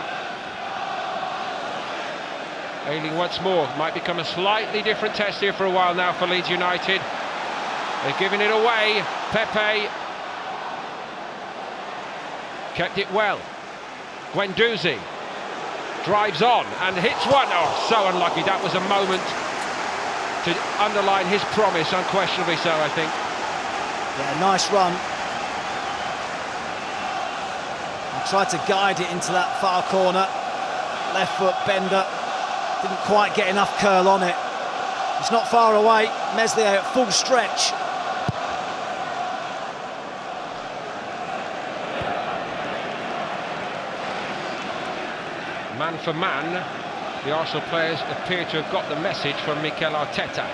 Ayling once more. Might become a slightly different test here for a while now for Leeds United. They're giving it away. Pepe kept it well. Guendouzi drives on and hits one. Oh, so unlucky. That was a moment to underline his promise, unquestionably so, I think. Yeah, nice run. Tried to guide it into that far corner. Left foot bender. Didn't quite get enough curl on it. It's not far away. Meslier at full stretch. Man for man, the Arsenal players appear to have got the message from Mikel Arteta.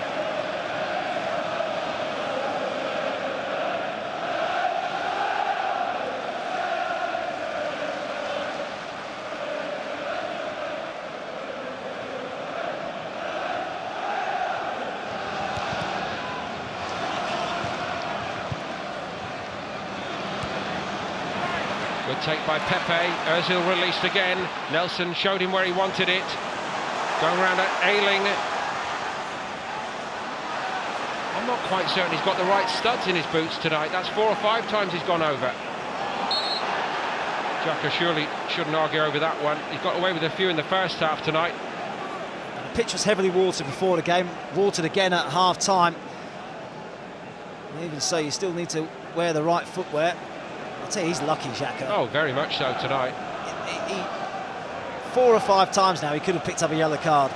Good take by Pepe. Ozil released again. Nelson showed him where he wanted it. Going round at Ayling. I'm not quite certain he's got the right studs in his boots tonight. That's 4 or 5 times he's gone over. Xhaka surely shouldn't argue over that one. He got away with a few in the first half tonight. The pitch was heavily watered before the game, watered again at half-time. Even so, you still need to wear the right footwear. I'll tell you, he's lucky, Xhaka. Oh, very much so tonight. 4 or 5 times now he could have picked up a yellow card.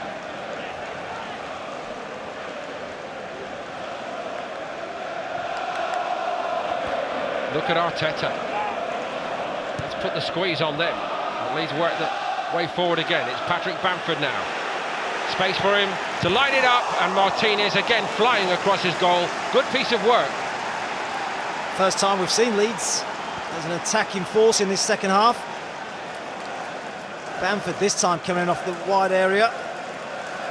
Look at Arteta. Let's put the squeeze on them. Leeds work the way forward again. It's Patrick Bamford now. Space for him to line it up, and Martinez again flying across his goal. Good piece of work. First time we've seen Leeds as an attacking force in this second half. Bamford this time coming off the wide area,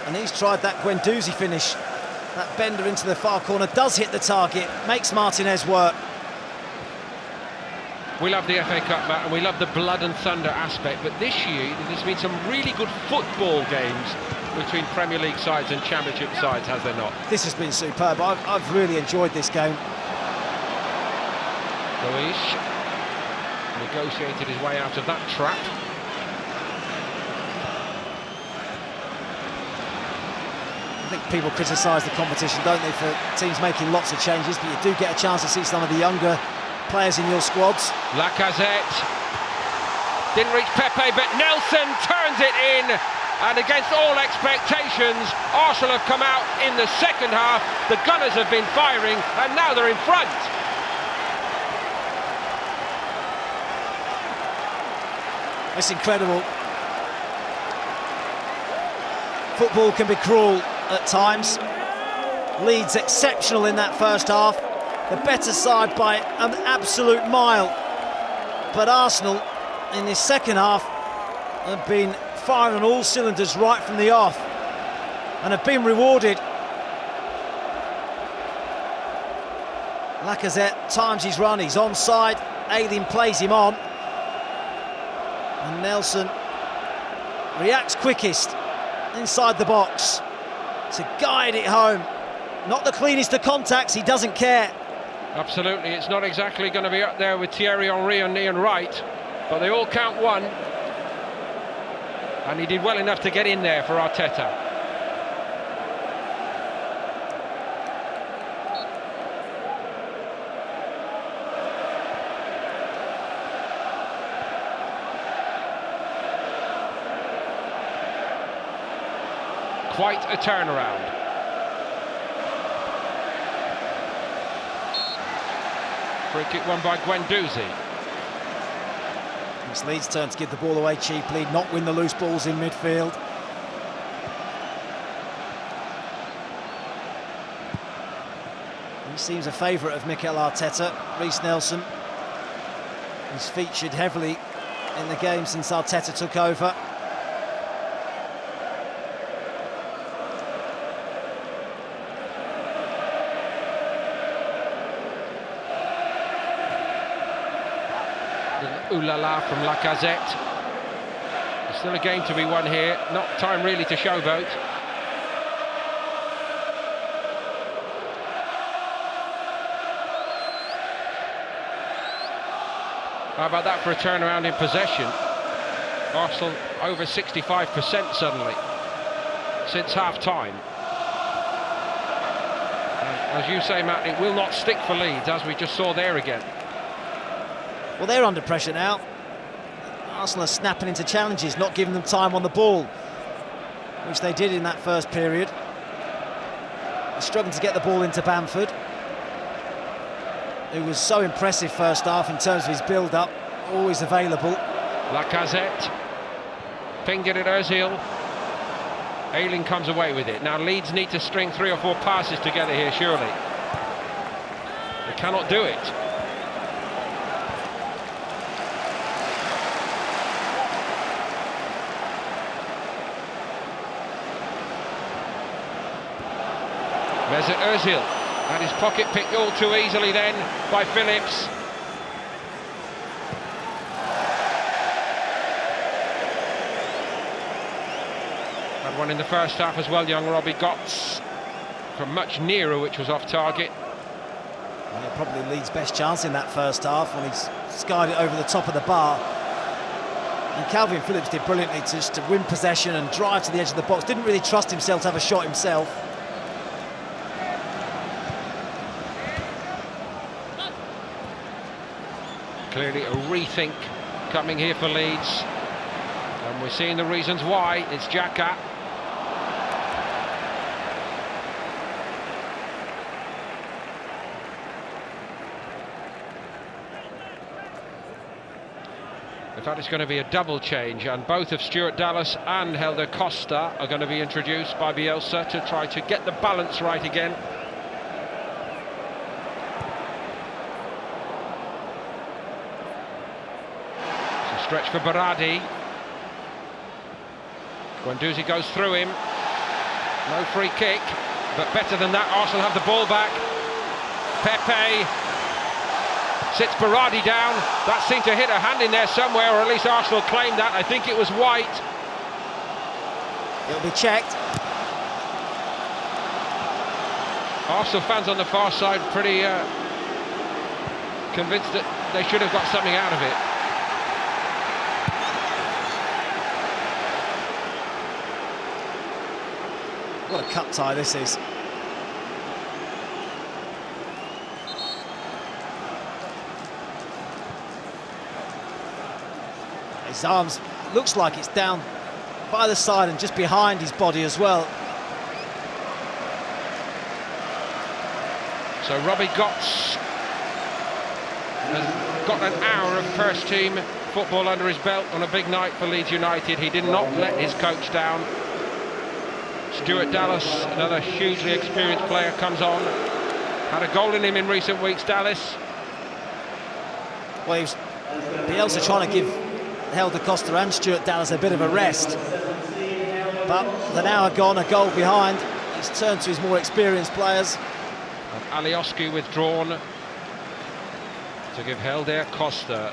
and he's tried that Guendouzi finish. That bender into the far corner does hit the target, makes Martinez work. We love the FA Cup, Matt, and we love the blood and thunder aspect, but this year there's been some really good football games between Premier League sides and Championship sides, has there not? This has been superb. I've really enjoyed this game. Reiss negotiated his way out of that trap. I think people criticise the competition, don't they, for teams making lots of changes, but you do get a chance to see some of the younger players in your squads. Lacazette didn't reach Pepe, but Nelson turns it in, and against all expectations, Arsenal have come out in the second half. The Gunners have been firing, and now they're in front. It's incredible. Football can be cruel at times. Leeds exceptional in that first half. The better side by an absolute mile. But Arsenal in this second half have been firing on all cylinders right from the off and have been rewarded. Lacazette times his run, he's onside, Ayling plays him on. And Nelson reacts quickest inside the box to guide it home. Not the cleanest of contacts, he doesn't care. Absolutely, it's not exactly going to be up there with Thierry Henry and Ian Wright, but they all count one. And he did well enough to get in there for Arteta. Quite a turnaround. Free kick won by Guendouzi. It's Leeds' turn to give the ball away cheaply, not win the loose balls in midfield. He seems a favourite of Mikel Arteta, Reiss Nelson. He's featured heavily in the game since Arteta took over. Ooh la la from Lacazette. There's still a game to be won here. Not time really to showboat. How about that for a turnaround in possession? Arsenal over 65% suddenly since half-time. As you say, Matt, it will not stick for Leeds, as we just saw there again. Well, they're under pressure now. Arsenal are snapping into challenges, not giving them time on the ball, which they did in that first period. They're struggling to get the ball into Bamford, who was so impressive first half in terms of his build-up, always available. Lacazette pinged it at Ozil. Ayling comes away with it. Now Leeds need to string 3 or 4 passes together here, surely. They cannot do it. Mesut Ozil had his pocket picked all too easily then by Phillips. Had one in the first half as well, young Robbie Gotts from much nearer, which was off target. Yeah, probably Leeds' best chance in that first half when he's skied it over the top of the bar. And Calvin Phillips did brilliantly to win possession and drive to the edge of the box. Didn't really trust himself to have a shot himself. Clearly a rethink coming here for Leeds. And we're seeing the reasons why. It's Xhaka. In fact, it's going to be a double change, and both of Stuart Dallas and Helder Costa are going to be introduced by Bielsa to try to get the balance right again. It's a stretch for Berardi. Guendouzi goes through him. No free kick, but better than that, Arsenal have the ball back. Pepe sits Berardi down. That seemed to hit a hand in there somewhere, or at least Arsenal claimed that. I think it was White. It'll be checked. Arsenal fans on the far side pretty convinced that they should have got something out of it. What a cup tie this is. His arms, looks like it's down by the side and just behind his body as well. So Robbie Gotts has got an hour of first team football under his belt on a big night for Leeds United. He did not let his coach down. Stuart Dallas, another hugely experienced player, comes on. Had a goal in him in recent weeks, Dallas. Well, Bielsa trying to give Helder Costa and Stuart Dallas a bit of a rest. But with an hour gone, a goal behind, he's turned to his more experienced players. And Alioski withdrawn to give Helder Costa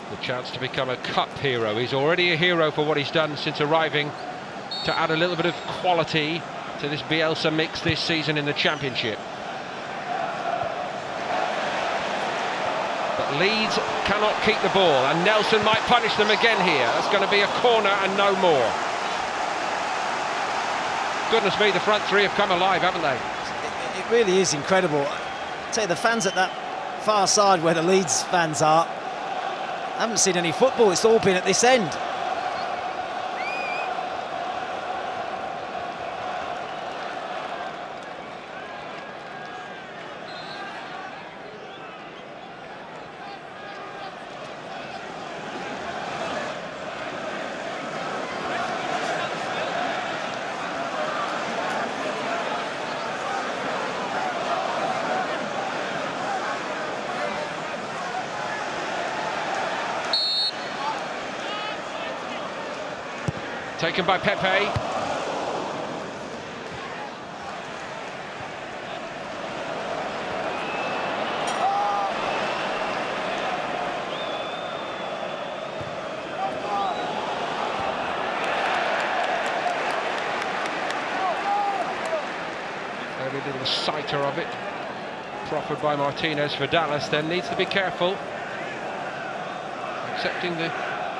the chance to become a cup hero. He's already a hero for what he's done since arriving, to add a little bit of quality to this Bielsa mix this season in the Championship. But Leeds cannot keep the ball, and Nelson might punish them again here. That's going to be a corner and no more. Goodness me, the front three have come alive, haven't they? It really is incredible. I tell you, the fans at that far side where the Leeds fans are, I haven't seen any football. It's all been at this end. Taken by Pepe. Very little sighter of it. Proffered by Martinez for Dallas, then needs to be careful. Accepting the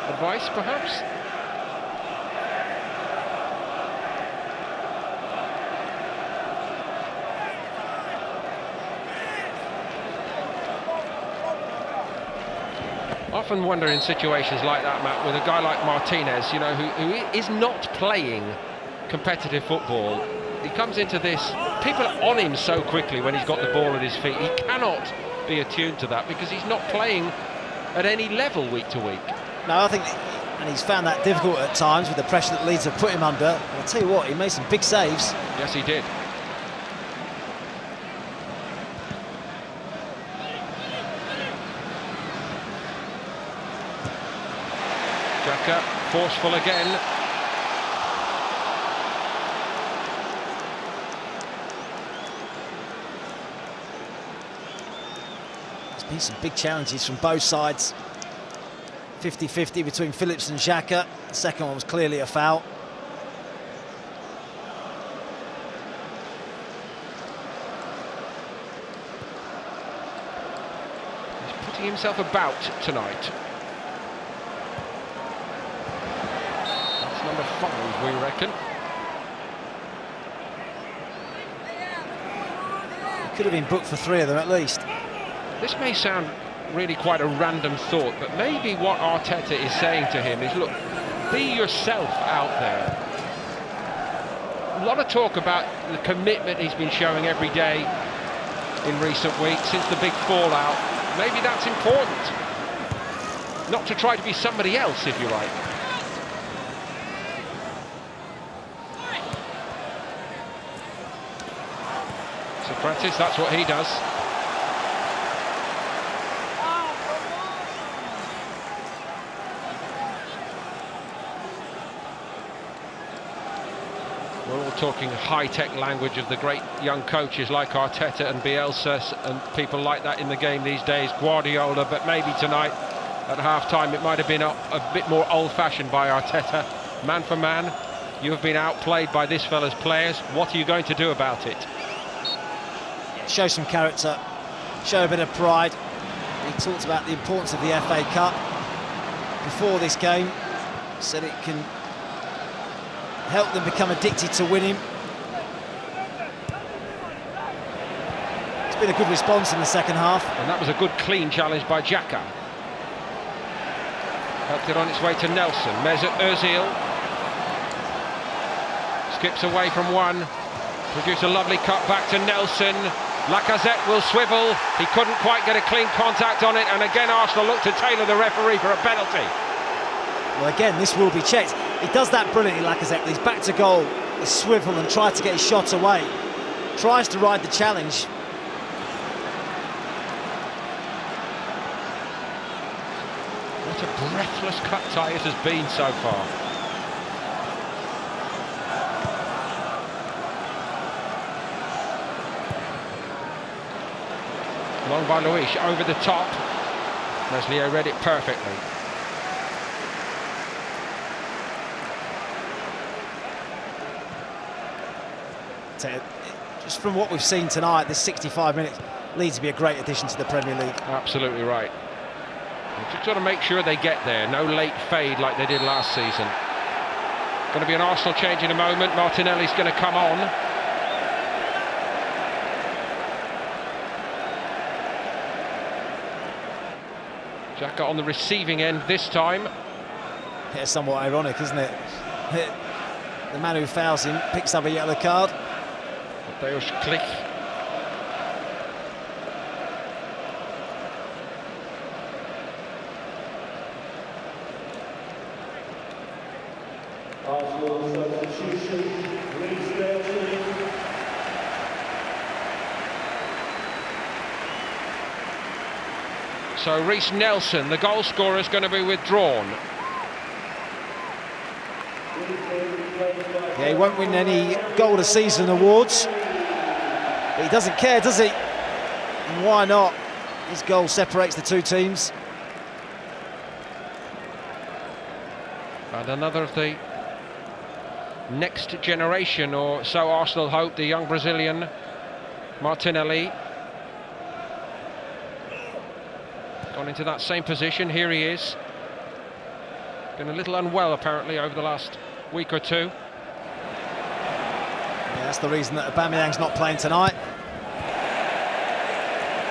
advice, perhaps. Often wonder in situations like that, Matt, with a guy like Martinez, you know, who is not playing competitive football. He comes into this, people are on him so quickly when he's got the ball at his feet. He cannot be attuned to that because he's not playing at any level week to week. No, I think, and he's found that difficult at times with the pressure that Leeds have put him under. I'll tell you what, he made some big saves. Yes, he did. Xhaka, forceful again. There's been some big challenges from both sides. 50-50 between Phillips and Xhaka. The second one was clearly a foul. He's putting himself about tonight. Number 5, we reckon. Could have been booked for 3 of them at least. This may sound really quite a random thought, but maybe what Arteta is saying to him is, look, be yourself out there. A lot of talk about the commitment he's been showing every day in recent weeks since the big fallout. Maybe that's important. Not to try to be somebody else, if you like. So Francis, that's what he does. We're all talking high-tech language of the great young coaches like Arteta and Bielsa and people like that in the game these days, Guardiola, but maybe tonight at half-time it might have been a bit more old-fashioned by Arteta. Man for man, you have been outplayed by this fella's players. What are you going to do about it? Show some character, show a bit of pride. He talked about the importance of the FA Cup before this game, said it can help them become addicted to winning. It's been a good response in the second half. And that was a good clean challenge by Xhaka. Helped it on its way to Nelson. Mesut Ozil skips away from one, produce a lovely cut back to Nelson. Lacazette will swivel, he couldn't quite get a clean contact on it, and again Arsenal look to tailor the referee for a penalty. Well, again, this will be checked. He does that brilliantly, Lacazette. He's back to goal, the swivel, and tries to get his shot away. Tries to ride the challenge. What a breathless cut tie it has been so far. Long by Luis, over the top. Meslier read it perfectly. Just from what we've seen tonight, this 65 minutes leads to be a great addition to the Premier League. Absolutely right. They've just got to make sure they get there. No late fade like they did last season. Going to be an Arsenal change in a moment. Martinelli's going to come on. Xhaka on the receiving end this time. Yeah, somewhat ironic, isn't it? The man who fouls him picks up a yellow card. Deus Klich. So Reiss Nelson, the goal scorer, is going to be withdrawn. Yeah, he won't win any goal of the season awards. But he doesn't care, does he? And why not? His goal separates the two teams. And another of the next generation, or so Arsenal hope, the young Brazilian Martinelli. Gone into that same position, here he is. Been a little unwell apparently over the last week or two. Yeah, that's the reason that Aubameyang's not playing tonight.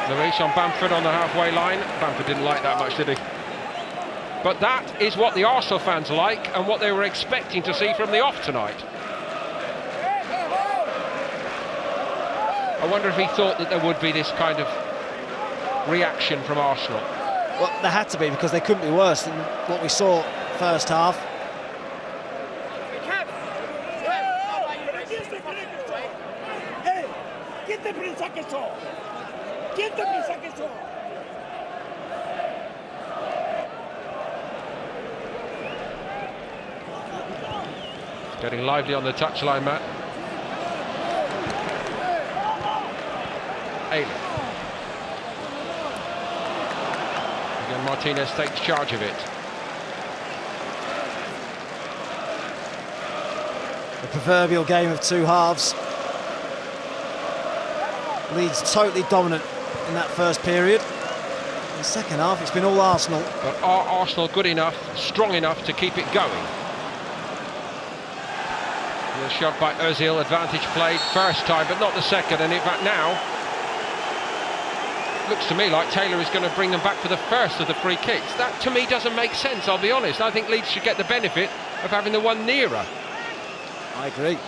Luis on Bamford on the halfway line. Bamford didn't like that much, did he? But that is what the Arsenal fans like and what they were expecting to see from the off tonight. I wonder if he thought that there would be this kind of reaction from Arsenal. Well, there had to be, because they couldn't be worse than what we saw first half. Getting lively on the touchline, Matt. Ailing. Again, Martinez takes charge of it. The proverbial game of two halves. Leeds totally dominant in that first period. In the second half, it's been all Arsenal. But are Arsenal good enough, strong enough to keep it going? The shot by Ozil, advantage played first time, but not the second. And in fact now, looks to me like Taylor is going to bring them back for the first of the free kicks. That to me doesn't make sense, I'll be honest. I think Leeds should get the benefit of having the one nearer. I agree.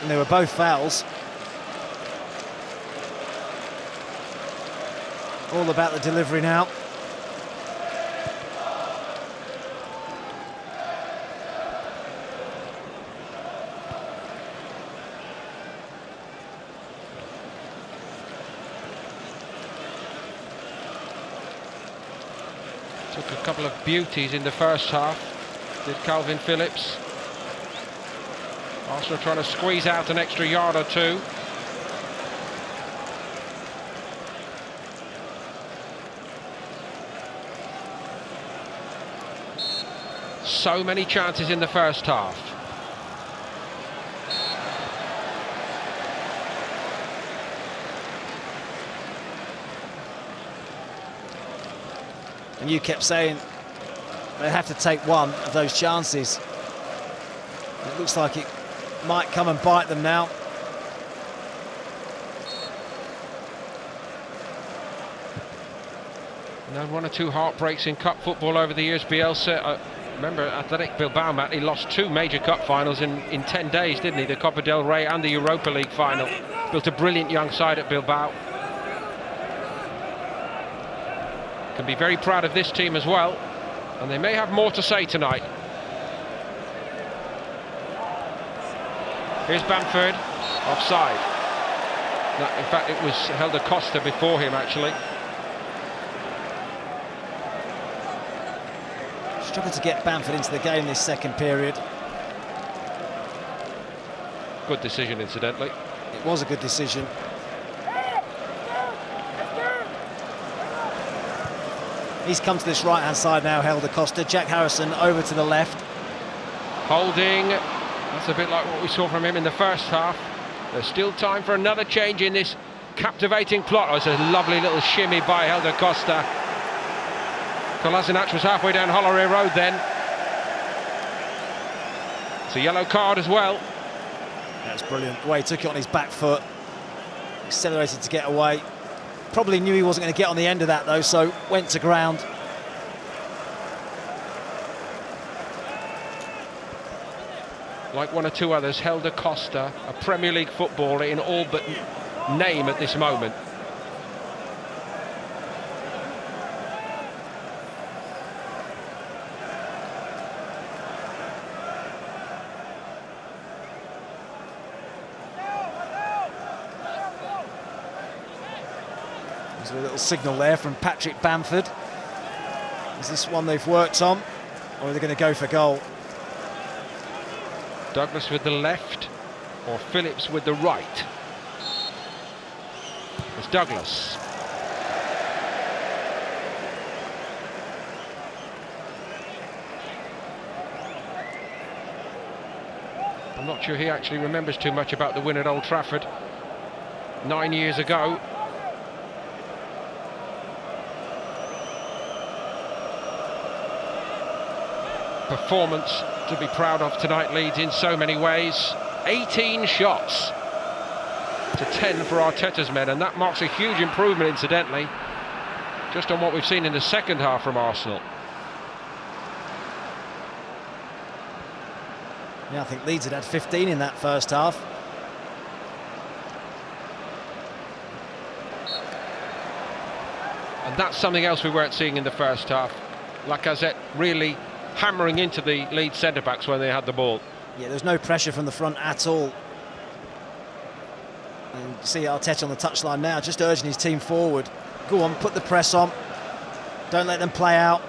And they were both fouls. All about the delivery now. Took a couple of beauties in the first half, did Calvin Phillips. Arsenal trying to squeeze out an extra yard or two. So many chances in the first half. And you kept saying they have to take one of those chances. It looks like it might come and bite them now. And one or two heartbreaks in cup football over the years. Bielsa, remember Athletic Bilbao, Matt, he lost 2 major cup finals in 10 days, didn't he? The Copa del Rey and the Europa League final. Built a brilliant young side at Bilbao. Can be very proud of this team as well, and they may have more to say tonight. Here's Bamford, offside. No, in fact, it was Helder Costa before him, actually. Struggled to get Bamford into the game this second period. Good decision, incidentally. It was a good decision. He's come to this right-hand side now, Helder Costa. Jack Harrison over to the left. Holding. That's a bit like what we saw from him in the first half. There's still time for another change in this captivating plot. Oh, it's a lovely little shimmy by Helder Costa. Kolasinac was halfway down Holloway Road then. It's a yellow card as well. That's brilliant. The way he took it on his back foot. Accelerated to get away. Probably knew he wasn't going to get on the end of that though, so went to ground. Like one or two others, Helder Costa, a Premier League footballer in all but name at this moment. There's a little signal there from Patrick Bamford. Is this one they've worked on, or are they going to go for goal? Douglas with the left, or Phillips with the right. It's Douglas. I'm not sure he actually remembers too much about the win at Old Trafford 9 years ago. Performance to be proud of tonight, Leeds, in so many ways. 18 shots to 10 for Arteta's men, and that marks a huge improvement, incidentally, just on what we've seen in the second half from Arsenal. Yeah, I think Leeds had 15 in that first half. And that's something else we weren't seeing in the first half. Lacazette really hammering into the Leeds centre-backs when they had the ball. Yeah, there's no pressure from the front at all. And you see Arteta on the touchline now, just urging his team forward. Go on, put the press on. Don't let them play out.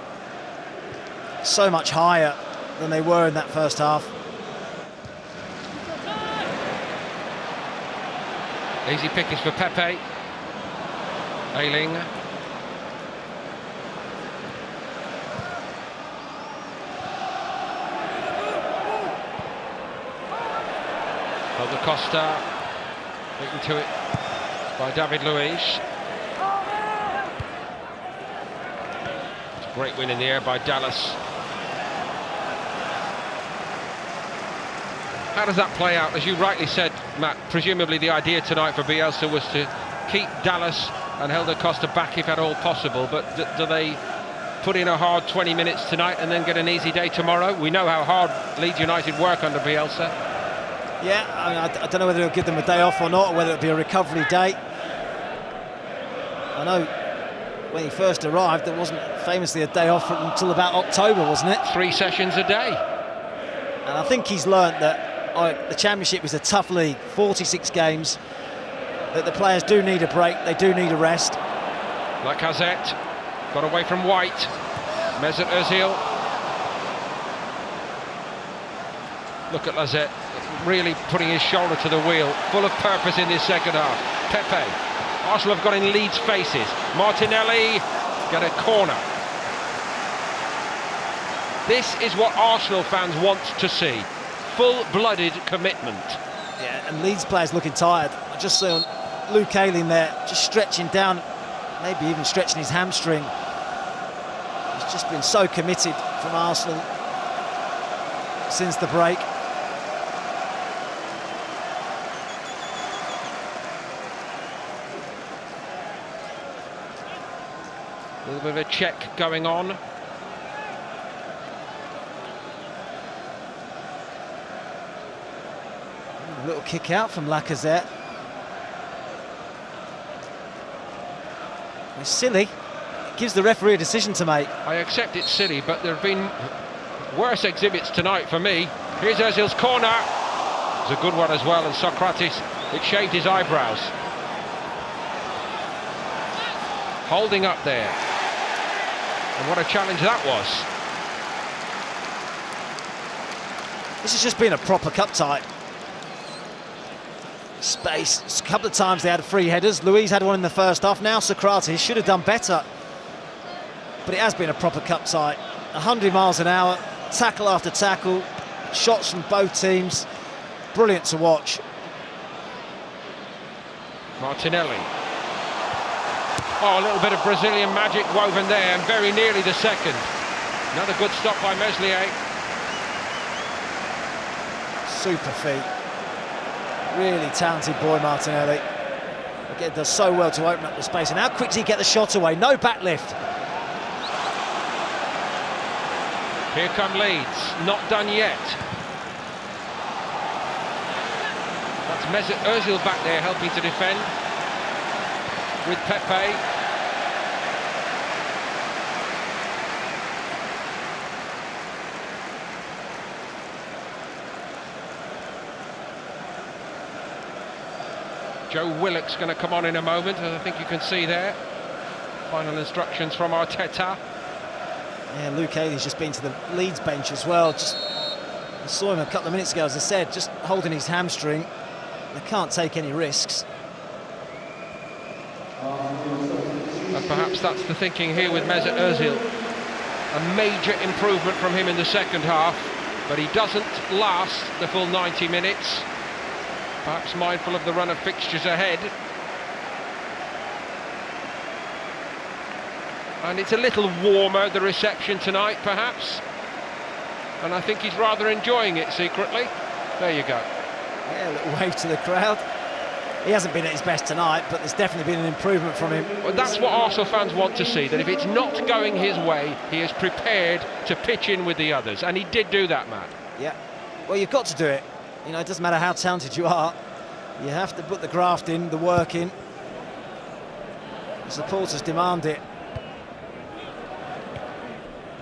So much higher than they were in that first half. Easy pickings for Pepe. Ayling. Helder Costa, taken to it by David Luiz. It's a great win in the air by Dallas. How does that play out? As you rightly said, Matt, presumably the idea tonight for Bielsa was to keep Dallas and Helder Costa back if at all possible, but do they put in a hard 20 minutes tonight and then get an easy day tomorrow? We know how hard Leeds United work under Bielsa. Yeah, I mean, I don't know whether it'll give them a day off or not, or whether it'll be a recovery day. I know when he first arrived, there wasn't famously a day off until about October, wasn't it? 3 sessions a day. And I think he's learnt that the Championship is a tough league, 46 games, that the players do need a break, they do need a rest. Lacazette got away from White. Mesut Ozil. Look at Lacazette, really putting his shoulder to the wheel, full of purpose in this second half. Pepe. Arsenal have got in Leeds' faces. Martinelli get a corner. This is what Arsenal fans want to see. Full-blooded commitment. Yeah, and Leeds players looking tired. I just saw Luke Ayling there, just stretching down, maybe even stretching his hamstring. He's just been so committed from Arsenal since the break. A little bit of a check going on. A little kick out from Lacazette. It's silly. It gives the referee a decision to make. I accept it's silly, but there have been worse exhibits tonight for me. Here's Ozil's corner. It's a good one as well, and Socrates, it shaved his eyebrows. Holding up there. And what a challenge that was. This has just been a proper cup tie. Space. A couple of times they had free headers. Luiz had one in the first half. Now Socrates should have done better. But it has been a proper cup tie. 100 miles an hour, tackle after tackle, shots from both teams. Brilliant to watch. Martinelli. Oh, a little bit of Brazilian magic woven there, and very nearly the second. Another good stop by Meslier. Super feet. Really talented boy, Martinelli. Again, does so well to open up the space. And how quick does he get the shot away? No back lift. Here come Leeds. Not done yet. That's Mesut Ozil back there helping to defend. With Pepe. Joe Willock's going to come on in a moment, as I think you can see there. Final instructions from Arteta. Yeah, Luke Ayley's just been to the Leeds bench as well. I saw him a couple of minutes ago, as I said, just holding his hamstring. They can't take any risks. And perhaps that's the thinking here with Mesut Ozil. A major improvement from him in the second half, but he doesn't last the full 90 minutes. Perhaps mindful of the run of fixtures ahead. And it's a little warmer, the reception tonight, perhaps. And I think he's rather enjoying it secretly. There you go. Yeah, a little wave to the crowd. He hasn't been at his best tonight, but there's definitely been an improvement from him. Well, that's what Arsenal fans want to see, that if it's not going his way, he is prepared to pitch in with the others. And he did do that, Matt. Yeah. Well, you've got to do it. You know, it doesn't matter how talented you are. You have to put the graft in, the work in. The supporters demand it.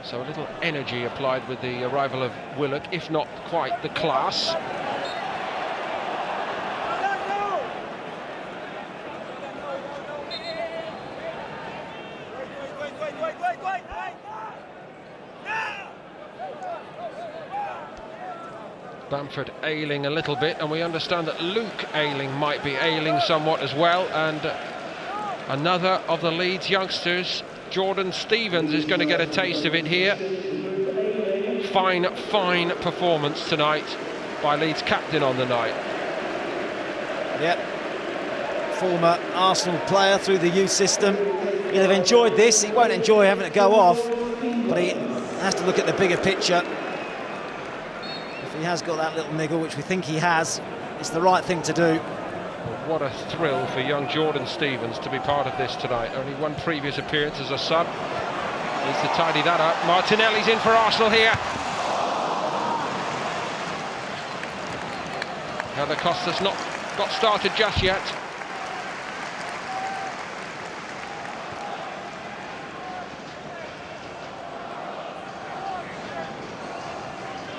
So a little energy applied with the arrival of Willock, if not quite the class. Bamford ailing a little bit, and we understand that Luke Ayling might be ailing somewhat as well, and another of the Leeds youngsters, Jordan Stevens, is going to get a taste of it here. Fine performance tonight by Leeds captain on the night. Yep. Former Arsenal player through the youth system. He'll have enjoyed this. He won't enjoy having it go off, but he has to look at the bigger picture. If he has got that little niggle, which we think he has, it's the right thing to do. What a thrill for young Jordan Stevens to be part of this tonight. Only one previous appearance as a sub. Needs to tidy that up. Martinelli's in for Arsenal here. Helder Costa's not got started just yet.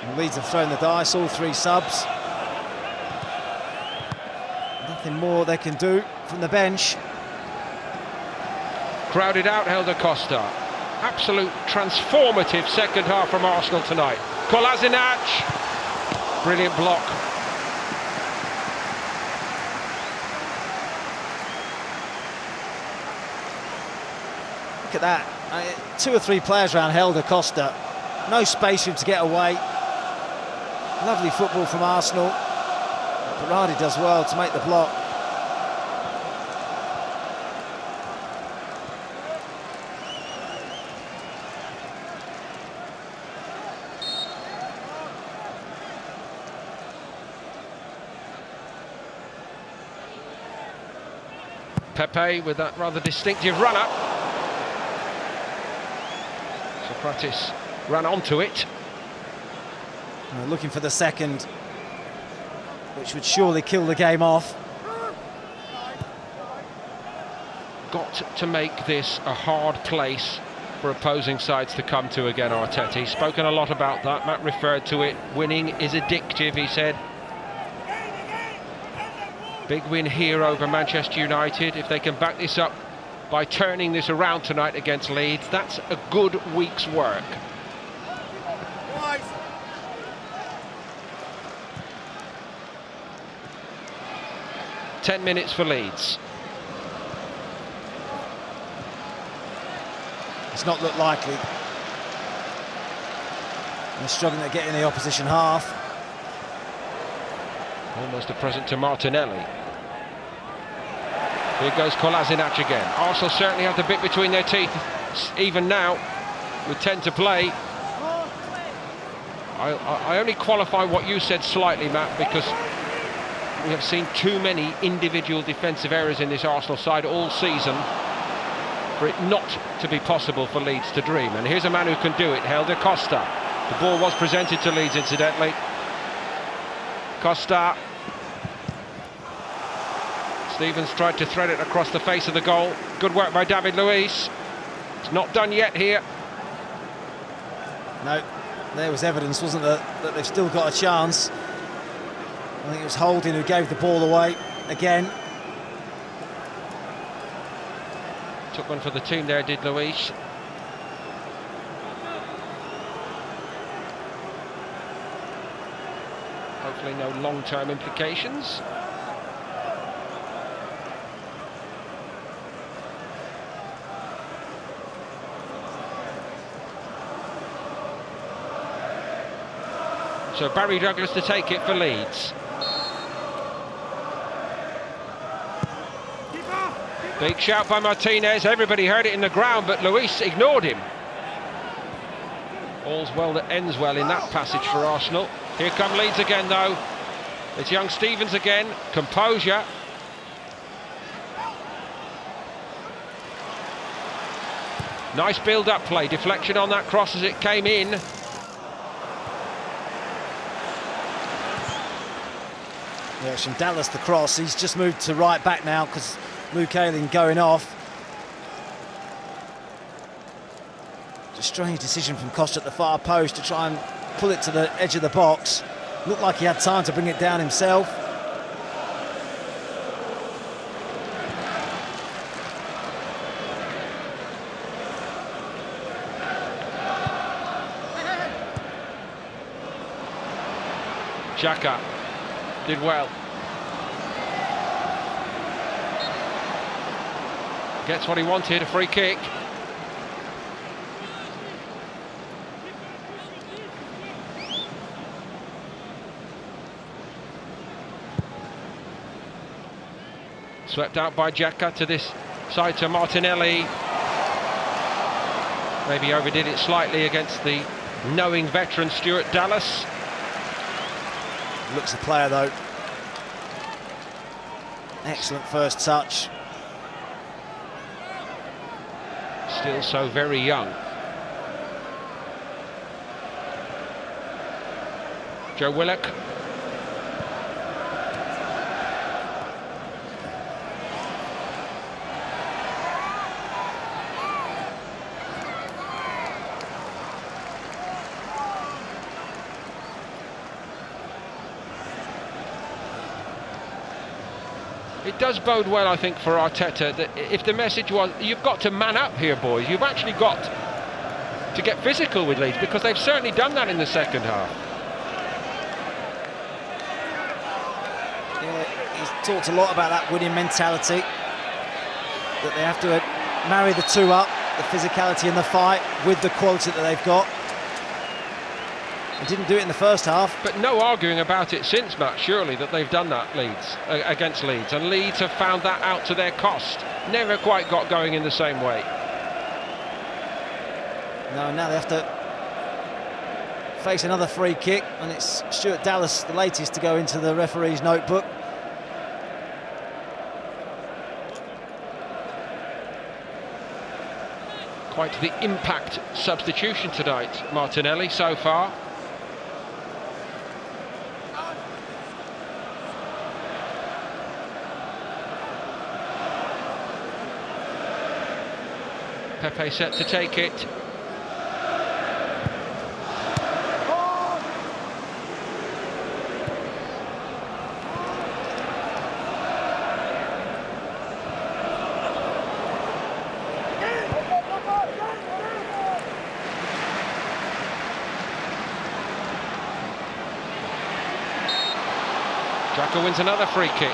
And Leeds have thrown the dice, all three subs. Nothing more they can do from the bench. Crowded out Helder Costa. Absolute transformative second half from Arsenal tonight. Kolasinac. Brilliant block. Look at that. 2 or 3 players around Helder Costa. No space for him to get away. Lovely football from Arsenal. Berardi does well to make the block. Pepe with that rather distinctive run-up. Socrates ran onto it. Looking for the second, which would surely kill the game off. Got to make this a hard place for opposing sides to come to again, Arteta. He's spoken a lot about that. Matt referred to it. Winning is addictive, he said. Big win here over Manchester United. If they can back this up by turning this around tonight against Leeds, that's a good week's work. 10 minutes for Leeds. It's not looked likely. They're struggling to get in the opposition half. Almost a present to Martinelli. Here goes Kolasinac again. Arsenal certainly have the bit between their teeth, even now, with 10 to play. I only qualify what you said slightly, Matt, because we have seen too many individual defensive errors in this Arsenal side all season for it not to be possible for Leeds to dream. And here's a man who can do it, Helder Costa. The ball was presented to Leeds, incidentally. Costa. Stevens tried to thread it across the face of the goal. Good work by David Luiz. It's not done yet here. No, there was evidence, wasn't there, that they've still got a chance. I think it was Holding who gave the ball away again. Took one for the team there, did Luiz. Hopefully no long-term implications. So Barry Douglas to take it for Leeds. Big shout by Martinez. Everybody heard it in the ground, but Luiz ignored him. All's well that ends well in that passage for Arsenal. Here come Leeds again, though. It's young Stevens again. Composure. Nice build-up play. Deflection on that cross as it came in. Yeah, it's from Dallas, the cross. He's just moved to right back now because Luke Ayling going off. Just a strange decision from Costa at the far post to try and pull it to the edge of the box. Looked like he had time to bring it down himself. Xhaka did well. Gets what he wanted, a free kick. Swept out by Xhaka to this side to Martinelli. Maybe overdid it slightly against the knowing veteran Stuart Dallas. Looks the player though. Excellent first touch. Still so very young. Joe Willock. It does bode well, I think, for Arteta, that if the message was, you've got to man up here, boys, you've actually got to get physical with Leeds, because they've certainly done that in the second half. Yeah, he's talked a lot about that winning mentality, that they have to marry the two up, the physicality and the fight, with the quality that they've got. They didn't do it in the first half. But no arguing about it since, Matt, surely, that they've done that against Leeds. And Leeds have found that out to their cost. Never quite got going in the same way. No, now they have to face another free kick, and it's Stuart Dallas, the latest, to go into the referee's notebook. Quite the impact substitution tonight, Martinelli, so far. Pepe set to take it. Xhaka wins another free kick.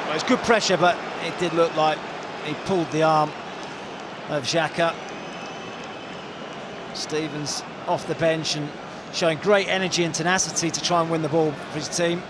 Well, it's good pressure, but it did look like he pulled the arm of Xhaka. Stevens off the bench and showing great energy and tenacity to try and win the ball for his team.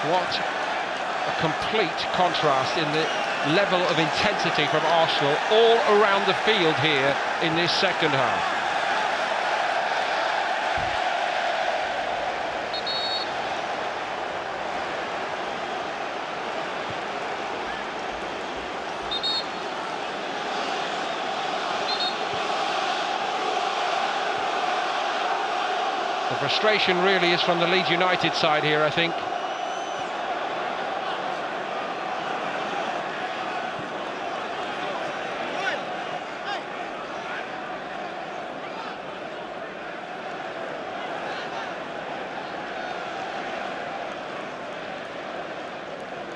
What a complete contrast in the level of intensity from Arsenal all around the field here in this second half. The frustration really is from the Leeds United side here, I think.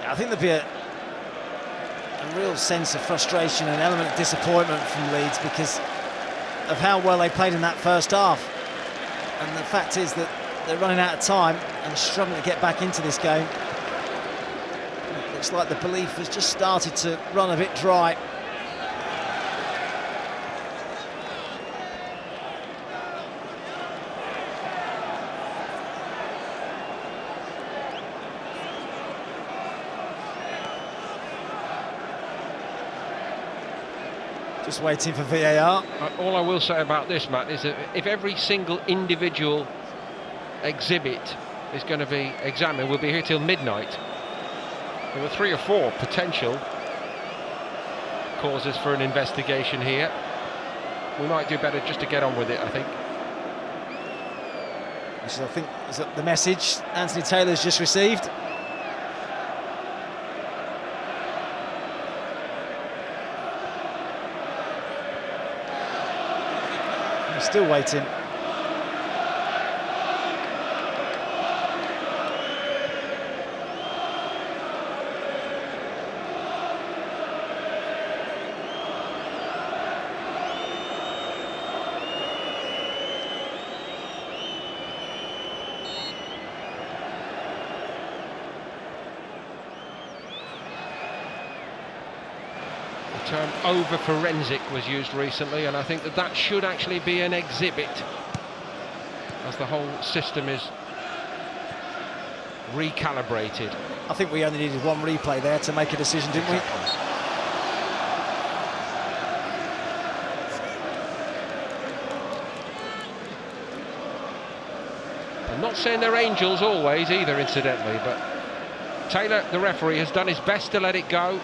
I think there'd be a real sense of frustration and an element of disappointment from Leeds because of how well they played in that first half. And the fact is that they're running out of time and struggling to get back into this game. It looks like the belief has just started to run a bit dry. Just waiting for VAR. All I will say about this, Matt, is that if every single individual exhibit is going to be examined, we'll be here till midnight. There were 3 or 4 potential causes for an investigation here. We might do better just to get on with it, I think. This is, I think, is the message Anthony Taylor's just received. Still waiting. term over-forensic was used recently, and I think that should actually be an exhibit, as the whole system is recalibrated. I think we only needed one replay there to make a decision, didn't we? I'm not saying they're angels always either, incidentally, but Taylor, the referee, has done his best to let it go.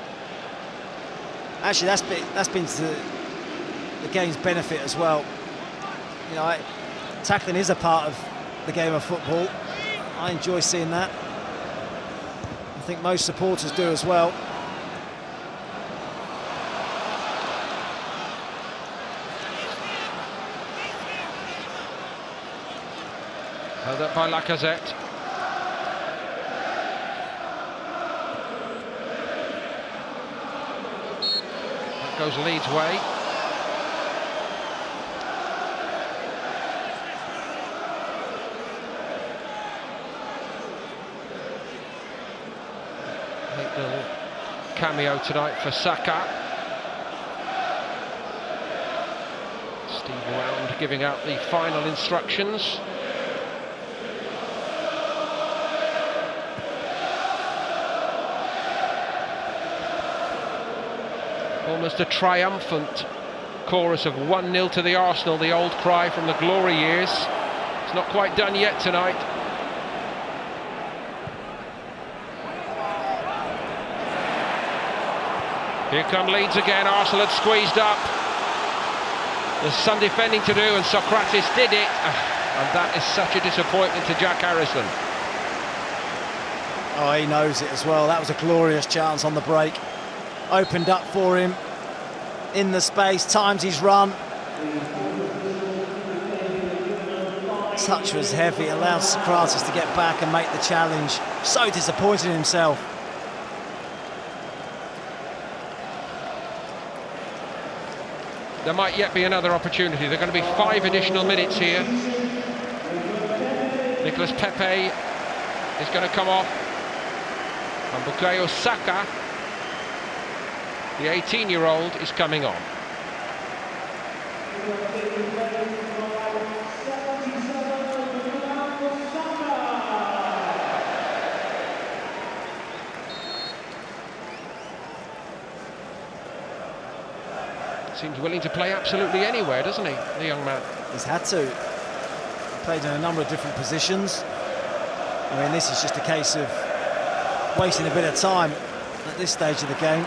Actually, that's been to the game's benefit as well. You know, tackling is a part of the game of football. I enjoy seeing that. I think most supporters do as well. Held up by Lacazette. That goes Leeds' way. Neat little cameo tonight for Saka. Steve Round giving out the final instructions. Almost a triumphant chorus of 1-0 to the Arsenal, the old cry from the glory years. It's not quite done yet tonight. Here come Leeds again. Arsenal had squeezed up. There's some defending to do, and Socrates did it. And that is such a disappointment to Jack Harrison. Oh, he knows it as well. That was a glorious chance on the break. Opened up for him in the space, times his run. Touch was heavy, allowed Socrates to get back and make the challenge. So disappointed in himself. There might yet be another opportunity. There are going to be 5 additional minutes here. Nicolas Pepe is going to come off. And Bukayo Saka, the 18-year-old, is coming on. Seems willing to play absolutely anywhere, doesn't he, the young man? He's had to. Played in a number of different positions. I mean, this is just a case of wasting a bit of time at this stage of the game.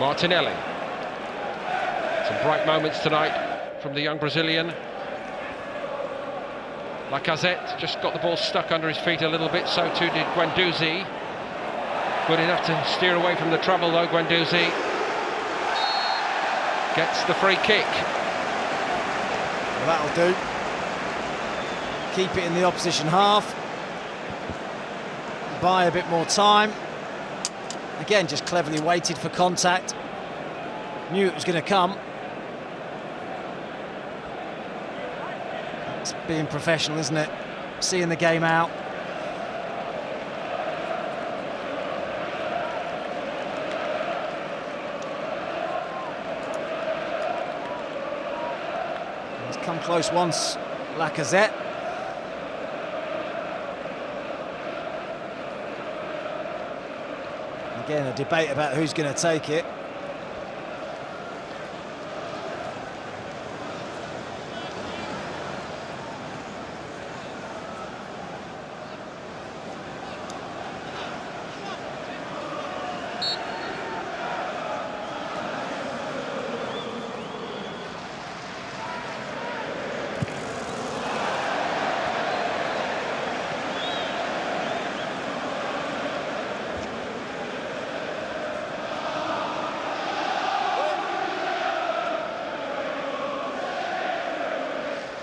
Martinelli. Some bright moments tonight from the young Brazilian. Lacazette just got the ball stuck under his feet a little bit, so too did Guendouzi. Good enough to steer away from the trouble though, Guendouzi. Gets the free kick. Well, that'll do. Keep it in the opposition half. Buy a bit more time. Again, just cleverly waited for contact. Knew it was going to come. It's being professional, isn't it? Seeing the game out. He's come close once, Lacazette. Again, a debate about who's going to take it.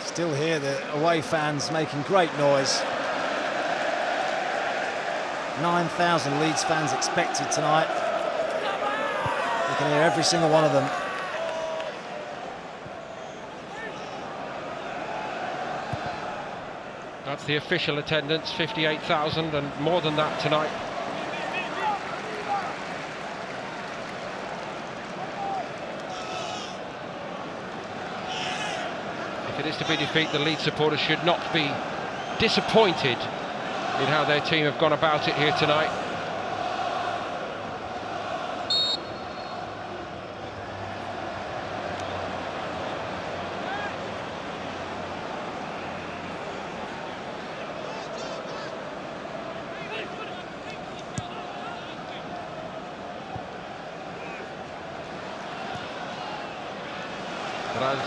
Still hear the away fans making great noise. 9,000 Leeds fans expected tonight. You can hear every single one of them. That's the official attendance, 58,000, and more than that tonight If it is to be defeat, the Leeds supporters should not be disappointed in how their team have gone about it here tonight.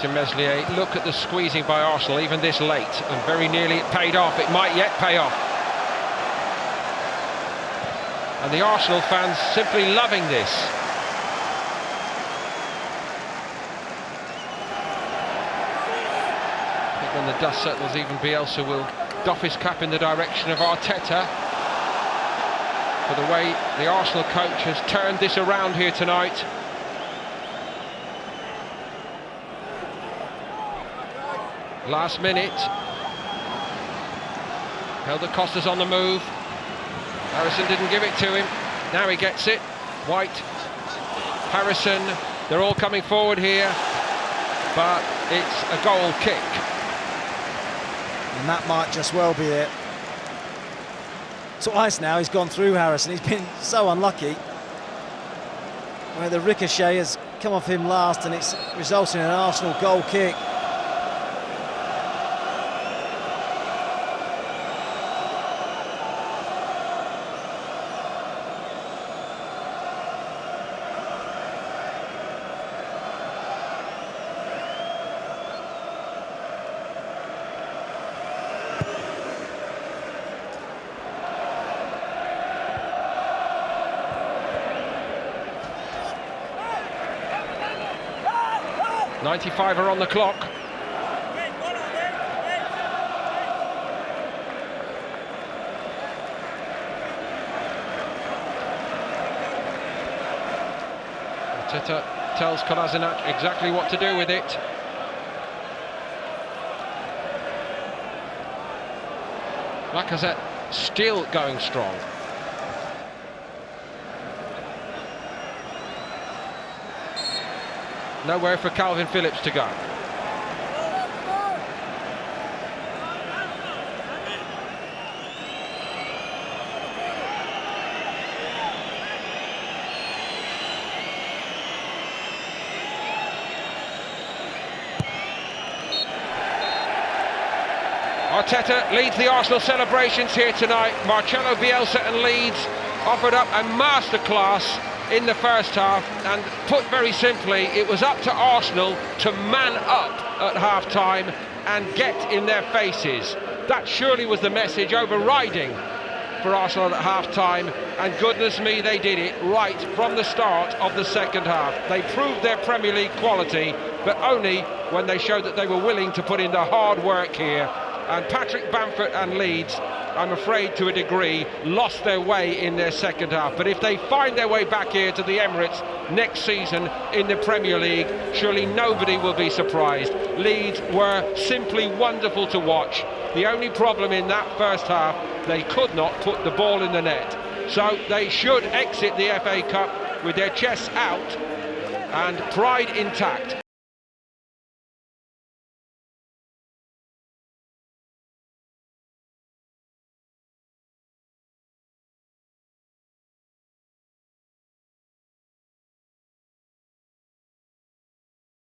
To Meslier, look at the squeezing by Arsenal even this late, and very nearly it paid off. It might yet pay off. And the Arsenal fans simply loving this. I think when the dust settles, even Bielsa will doff his cap in the direction of Arteta for the way the Arsenal coach has turned this around here tonight. Last minute. Helder Costa's on the move. Harrison didn't give it to him. Now he gets it. White, Harrison, they're all coming forward here, but it's a goal kick. And that might just well be it. Twice now he's gone through Harrison. He's been so unlucky, where the ricochet has come off him last and it's resulted in an Arsenal goal kick. .95 are on the clock. Arteta tells Kolasinac exactly what to do with it. Lacazette still going strong. Nowhere for Calvin Phillips to go. Arteta leads the Arsenal celebrations here tonight. Marcelo Bielsa and Leeds offered up a masterclass in the first half, and put very simply, it was up to Arsenal to man up at half-time and get in their faces. That surely was the message overriding for Arsenal at half-time, and goodness me, they did it right from the start of the second half. They proved their Premier League quality, but only when they showed that they were willing to put in the hard work here. And Patrick Bamford and Leeds, I'm afraid to a degree, lost their way in their second half. But if they find their way back here to the Emirates next season in the Premier League, surely nobody will be surprised. Leeds were simply wonderful to watch. The only problem in that first half, they could not put the ball in the net. So they should exit the FA Cup with their chests out and pride intact.